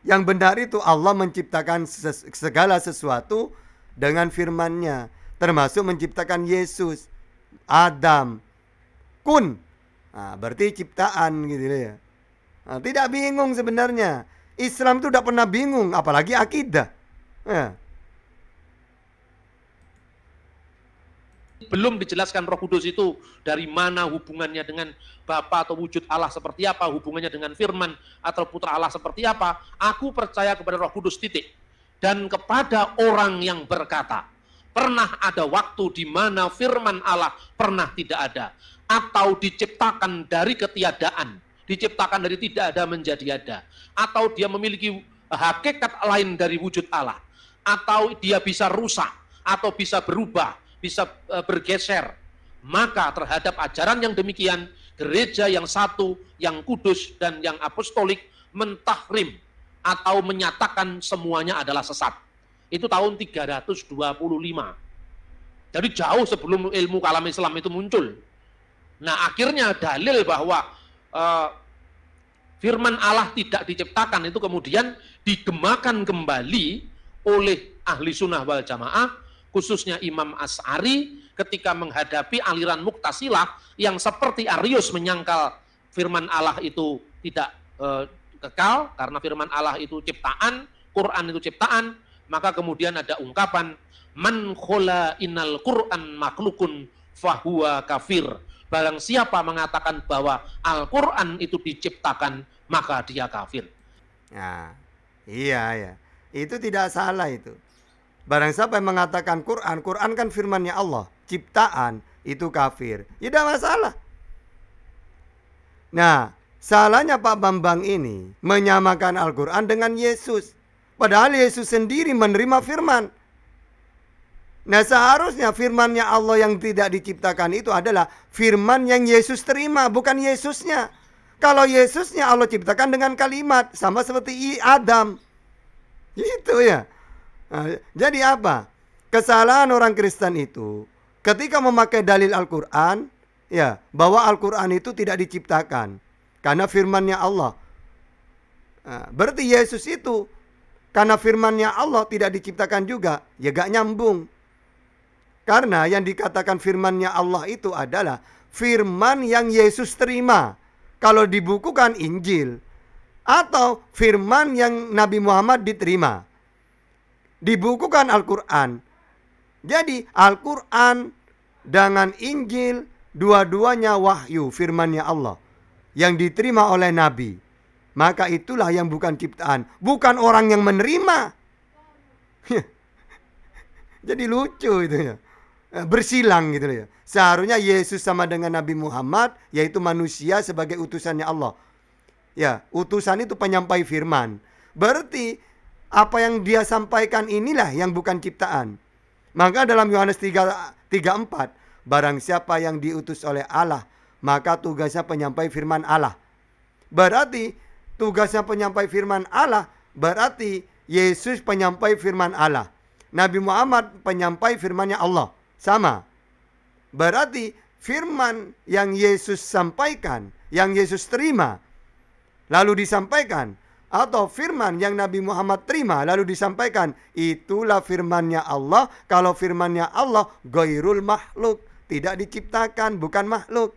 A: Yang benar itu Allah menciptakan segala sesuatu dengan firman-Nya. Termasuk menciptakan Yesus, Adam, kun. Nah, berarti ciptaan gitu ya. Nah, tidak bingung sebenarnya. Islam itu tidak pernah bingung, apalagi akidah. Ya.
B: Belum dijelaskan Roh Kudus itu dari mana hubungannya dengan Bapa atau wujud Allah seperti apa, hubungannya dengan firman atau putra Allah seperti apa. Aku percaya kepada Roh Kudus, titik. Dan kepada orang yang berkata, pernah ada waktu di mana firman Allah pernah tidak ada, atau diciptakan dari ketiadaan, diciptakan dari tidak ada menjadi ada, atau dia memiliki hakikat lain dari wujud Allah, atau dia bisa rusak, atau bisa berubah, bisa bergeser. Maka terhadap ajaran yang demikian, gereja yang satu, yang kudus dan yang apostolik mentahrim atau menyatakan semuanya adalah sesat. Itu tahun 325. Jadi jauh sebelum ilmu kalam Islam itu muncul. Nah, akhirnya dalil bahwa firman Allah tidak diciptakan itu kemudian digemakan kembali oleh ahli sunnah wal jamaah, khususnya Imam Asy'ari ketika menghadapi aliran Mu'tazilah yang seperti Arius menyangkal firman Allah itu tidak kekal karena firman Allah itu ciptaan, Quran itu ciptaan, maka kemudian ada ungkapan man khola innal Quran makhlukun fahuwa kafir. Barang siapa mengatakan bahwa Al-Quran itu diciptakan, maka dia kafir.
A: Nah, iya ya. Itu tidak salah itu. Barang siapa yang mengatakan Quran, Quran kan firmannya Allah, ciptaan, itu kafir. Tidak masalah. Nah, salahnya Pak Bambang ini menyamakan Al-Quran dengan Yesus. Padahal Yesus sendiri menerima firman. Nah, seharusnya firmannya Allah yang tidak diciptakan itu adalah firman yang Yesus terima, bukan Yesusnya. Kalau Yesusnya Allah ciptakan dengan kalimat, sama seperti Adam. Gitu ya. Nah, jadi apa? Kesalahan orang Kristen itu ketika memakai dalil Al-Quran, ya, bahwa Al-Quran itu tidak diciptakan karena firmannya Allah. Nah, berarti Yesus itu karena firmannya Allah tidak diciptakan juga, ya gak nyambung. Karena yang dikatakan firmannya Allah itu adalah firman yang Yesus terima. Kalau dibukukan Injil. Atau firman yang Nabi Muhammad diterima. Dibukukan Al-Quran. Jadi Al-Quran dengan Injil dua-duanya wahyu firmannya Allah. Yang diterima oleh Nabi. Maka itulah yang bukan ciptaan. Bukan orang yang menerima. Jadi lucu itu ya. Bersilang gitu ya. Seharusnya Yesus sama dengan Nabi Muhammad, yaitu manusia sebagai utusannya Allah. Ya, utusan itu penyampai firman. Berarti apa yang dia sampaikan inilah yang bukan ciptaan. Maka dalam Yohanes 3:4, barang siapa yang diutus oleh Allah, maka tugasnya penyampai firman Allah. Berarti tugasnya penyampai firman Allah, berarti Yesus penyampai firman Allah. Nabi Muhammad penyampai firmannya Allah. Sama. Berarti firman yang Yesus sampaikan, yang Yesus terima, lalu disampaikan. Atau firman yang Nabi Muhammad terima, lalu disampaikan. Itulah firmannya Allah. Kalau firmannya Allah, ghairul makhluk. Tidak diciptakan, bukan makhluk.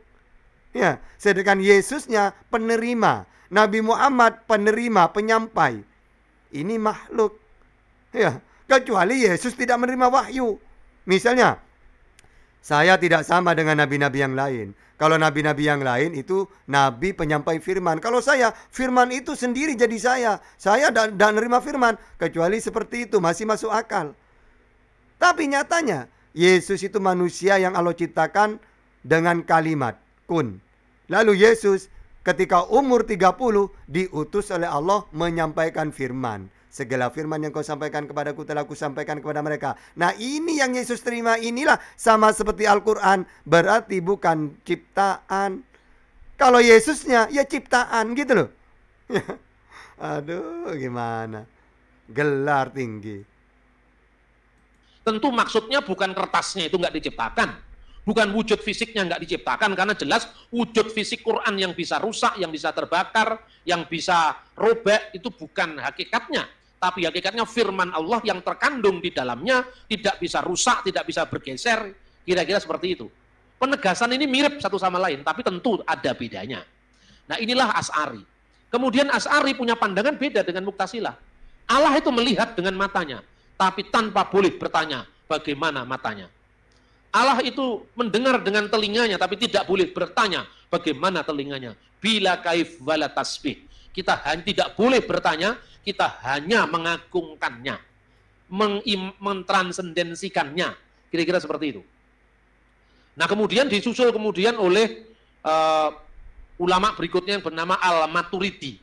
A: Ya, sedangkan Yesusnya penerima. Nabi Muhammad penerima, penyampai. Ini makhluk. Ya, kecuali Yesus tidak menerima wahyu. Misalnya, saya tidak sama dengan nabi-nabi yang lain. Kalau nabi-nabi yang lain itu nabi penyampai firman. Kalau saya, firman itu sendiri jadi saya. Saya tidak menerima firman. Kecuali seperti itu, masih masuk akal. Tapi nyatanya, Yesus itu manusia yang Allah ciptakan dengan kalimat kun. Lalu Yesus ketika umur 30 diutus oleh Allah menyampaikan firman. Segala firman yang kau sampaikan kepadaku telah kusampaikan kepada mereka. Nah, ini yang Yesus terima, inilah sama seperti Al-Quran. Berarti bukan ciptaan. Kalau Yesusnya ya ciptaan gitu loh. Aduh, gimana? Gelar tinggi.
B: Tentu maksudnya bukan kertasnya itu nggak diciptakan. Bukan wujud fisiknya nggak diciptakan. Karena jelas wujud fisik Quran yang bisa rusak, yang bisa terbakar, yang bisa robek, itu bukan hakikatnya. Tapi hakikatnya firman Allah yang terkandung di dalamnya tidak bisa rusak, tidak bisa bergeser. Kira-kira seperti itu. Penegasan ini mirip satu sama lain, tapi tentu ada bedanya. Nah, inilah Asy'ari. Kemudian Asy'ari punya pandangan beda dengan Mu'tazilah. Allah itu melihat dengan matanya, tapi tanpa boleh bertanya bagaimana matanya. Allah itu mendengar dengan telinganya, tapi tidak boleh bertanya bagaimana telinganya. Bila kaif wala tasbih. Kita tidak boleh bertanya, kita hanya mengagungkannya, mentransendensikannya. Kira-kira seperti itu. Nah, kemudian disusul kemudian oleh ulama berikutnya yang bernama Al-Maturidi.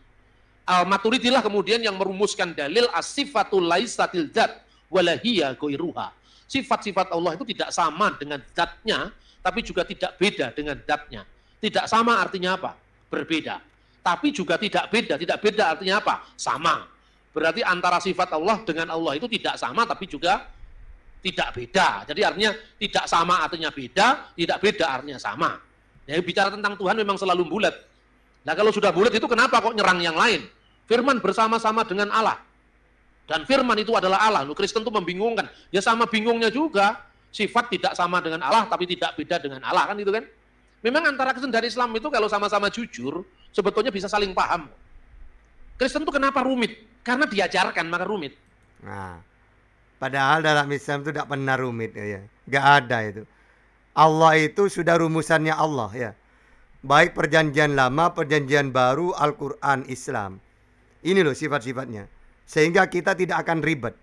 B: Al-Maturidi lah kemudian yang merumuskan dalil as-sifatul laisatil dzat walahiyya ghairuha. Sifat-sifat Allah itu tidak sama dengan zatnya, tapi juga tidak beda dengan zatnya. Tidak sama artinya apa? Berbeda. Tapi juga tidak beda. Tidak beda artinya apa? Sama. Berarti antara sifat Allah dengan Allah itu tidak sama, tapi juga tidak beda. Jadi artinya tidak sama artinya beda, tidak beda artinya sama. Ya bicara tentang Tuhan memang selalu bulat. Nah kalau sudah bulat itu kenapa kok nyerang yang lain? Firman bersama-sama dengan Allah. Dan firman itu adalah Allah. Kristen itu membingungkan. Ya sama bingungnya juga. Sifat tidak sama dengan Allah tapi tidak beda dengan Allah, kan itu kan? Memang antara Kristen dan Islam itu kalau sama-sama jujur, sebetulnya bisa saling paham. Kristen itu kenapa rumit? Karena diajarkan maka rumit.
A: Nah, padahal dalam Islam itu tidak pernah rumit ya. Gak ada itu. Allah itu sudah rumusannya Allah ya. Baik perjanjian lama, perjanjian baru, Al-Quran, Islam. Ini loh sifat-sifatnya. Sehingga kita tidak akan ribet.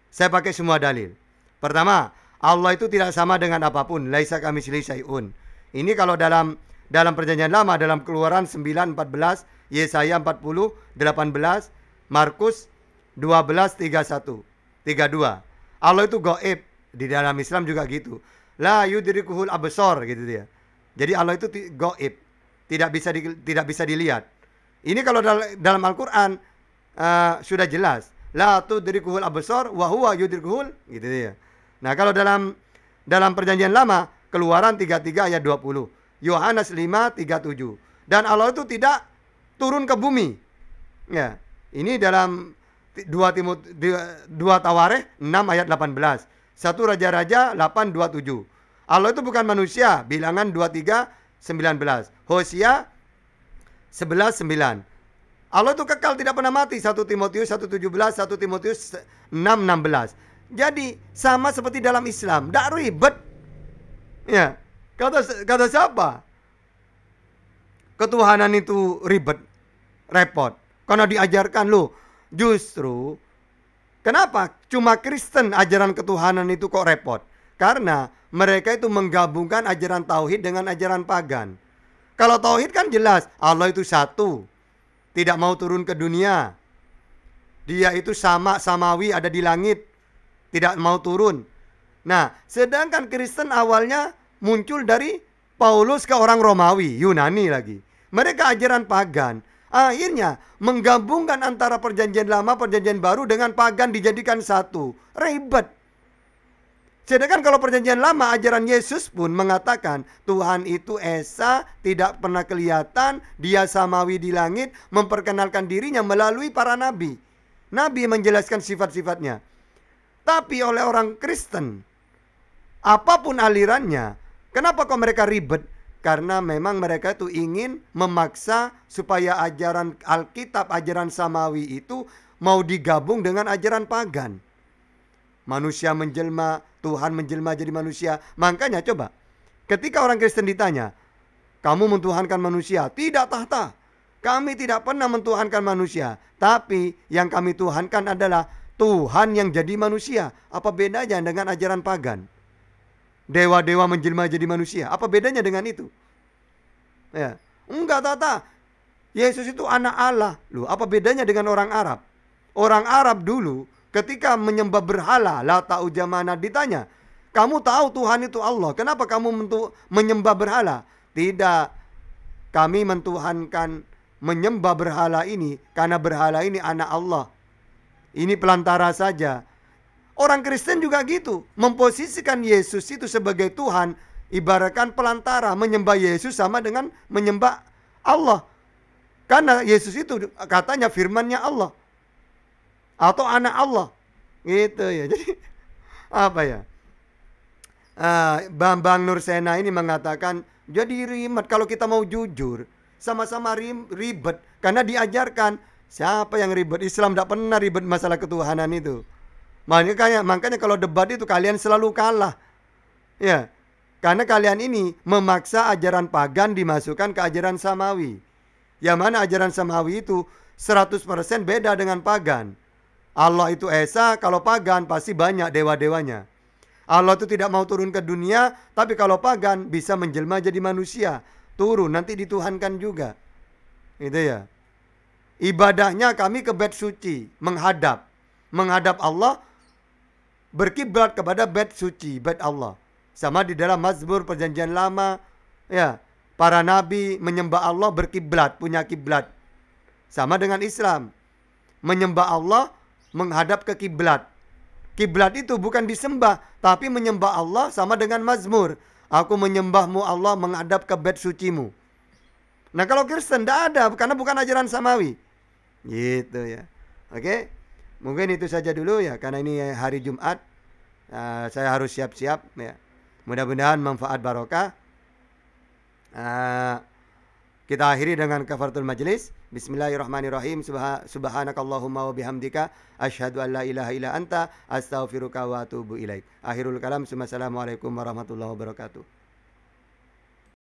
A: Saya pakai semua dalil. Pertama, Allah itu tidak sama dengan apapun. Laisa kamitslihi syai'un. Ini kalau dalam perjanjian lama, dalam Keluaran 9:14, Yesaya 40:18, Markus 12:31, 32. Allah itu gaib. Di dalam Islam juga gitu. La yudrikuhul absar gitu dia. Jadi Allah itu gaib. Tidak bisa dilihat. Ini kalau dalam Al-Qur'an sudah jelas. La tudrikuhul absar wa huwa yudrikuhul gitu dia. Nah, kalau dalam perjanjian lama, Keluaran 33 ayat 20, Yohanes 5:37. Dan Allah itu tidak turun ke bumi. Ya. Ini dalam 2 Tawarikh 6 ayat 18. 1 Raja-Raja 8:27. Allah itu bukan manusia, Bilangan 23:19. Hosea 11:9. Allah itu kekal tidak pernah mati, 1 Timotius 1:17, 1 Timotius 6:16. Jadi sama seperti dalam Islam, tidak ribet. Ya, kata siapa? Ketuhanan itu ribet, repot. Karena diajarkan loh. Justru kenapa cuma Kristen ajaran ketuhanan itu kok repot? Karena mereka itu menggabungkan ajaran tauhid dengan ajaran pagan. Kalau tauhid kan jelas, Allah itu satu, tidak mau turun ke dunia. Dia itu samawi, ada di langit, tidak mau turun. Nah, sedangkan Kristen awalnya muncul dari Paulus ke orang Romawi, Yunani lagi. Mereka ajaran pagan. Akhirnya menggabungkan antara perjanjian lama, perjanjian baru dengan pagan dijadikan satu. Ribet. Sedangkan kalau perjanjian lama, ajaran Yesus pun mengatakan Tuhan itu esa, tidak pernah kelihatan, dia samawi di langit, memperkenalkan dirinya melalui para nabi. Nabi menjelaskan sifat-sifatnya. Tapi oleh orang Kristen, apapun alirannya, kenapa kok mereka ribet? Karena memang mereka itu ingin memaksa supaya ajaran Alkitab, ajaran samawi itu mau digabung dengan ajaran pagan. Manusia menjelma, Tuhan menjelma jadi manusia. Makanya coba, ketika orang Kristen ditanya, kamu mentuhankan manusia? Tidak tahta. Kami tidak pernah mentuhankan manusia. Tapi yang kami tuhankan adalah Tuhan yang jadi manusia. Apa bedanya dengan ajaran pagan? Dewa-dewa menjelma jadi manusia. Apa bedanya dengan itu? Ya, enggak tata. Yesus itu anak Allah. Loh, apa bedanya dengan orang Arab? Orang Arab dulu ketika menyembah berhala, Lata Ujamana, ditanya, kamu tahu Tuhan itu Allah, kenapa kamu menyembah berhala? Tidak, kami menyembah berhala ini karena berhala ini anak Allah. Ini pelantara saja. Orang Kristen juga gitu, memposisikan Yesus itu sebagai Tuhan, ibaratkan pelantara. Menyembah Yesus sama dengan menyembah Allah. Karena Yesus itu katanya firmannya Allah atau anak Allah. Gitu ya. Jadi apa ya? Bambang Nursena ini mengatakan, jadi ribet kalau kita mau jujur, sama-sama ribet karena diajarkan. Siapa yang ribet? Islam tidak pernah ribet masalah ketuhanan itu. Makanya kalau debat itu kalian selalu kalah. Ya, karena kalian ini memaksa ajaran pagan dimasukkan ke ajaran samawi. Yang mana ajaran samawi itu 100% beda dengan pagan. Allah itu esa, kalau pagan pasti banyak dewa-dewanya. Allah itu tidak mau turun ke dunia, tapi kalau pagan bisa menjelma jadi manusia. Turun, nanti dituhankan juga. Itu ya. Ibadahnya kami ke bait suci, menghadap Allah, berkiblat kepada bait suci, bait Allah. Sama di dalam Mazmur perjanjian lama, ya, para nabi menyembah Allah berkiblat, punya kiblat. Sama dengan Islam, menyembah Allah menghadap ke kiblat. Kiblat itu bukan disembah, tapi menyembah Allah sama dengan Mazmur. Aku menyembahmu Allah menghadap ke bait sucimu. Nah kalau Kristen tidak ada, karena bukan ajaran samawi. Gitu ya. Oke, mungkin itu saja dulu ya, karena ini hari Jumat. Saya harus siap-siap ya. Mudah-mudahan manfaat barokah. Kita akhiri dengan kafaratul majelis. Bismillahirrahmanirrahim. Subhanakallahumma wa bihamdika asyhadu an la ilaha illa anta astaghfiruka wa atubu ilaik. Akhirul kalam. Assalamualaikum warahmatullahi wabarakatuh.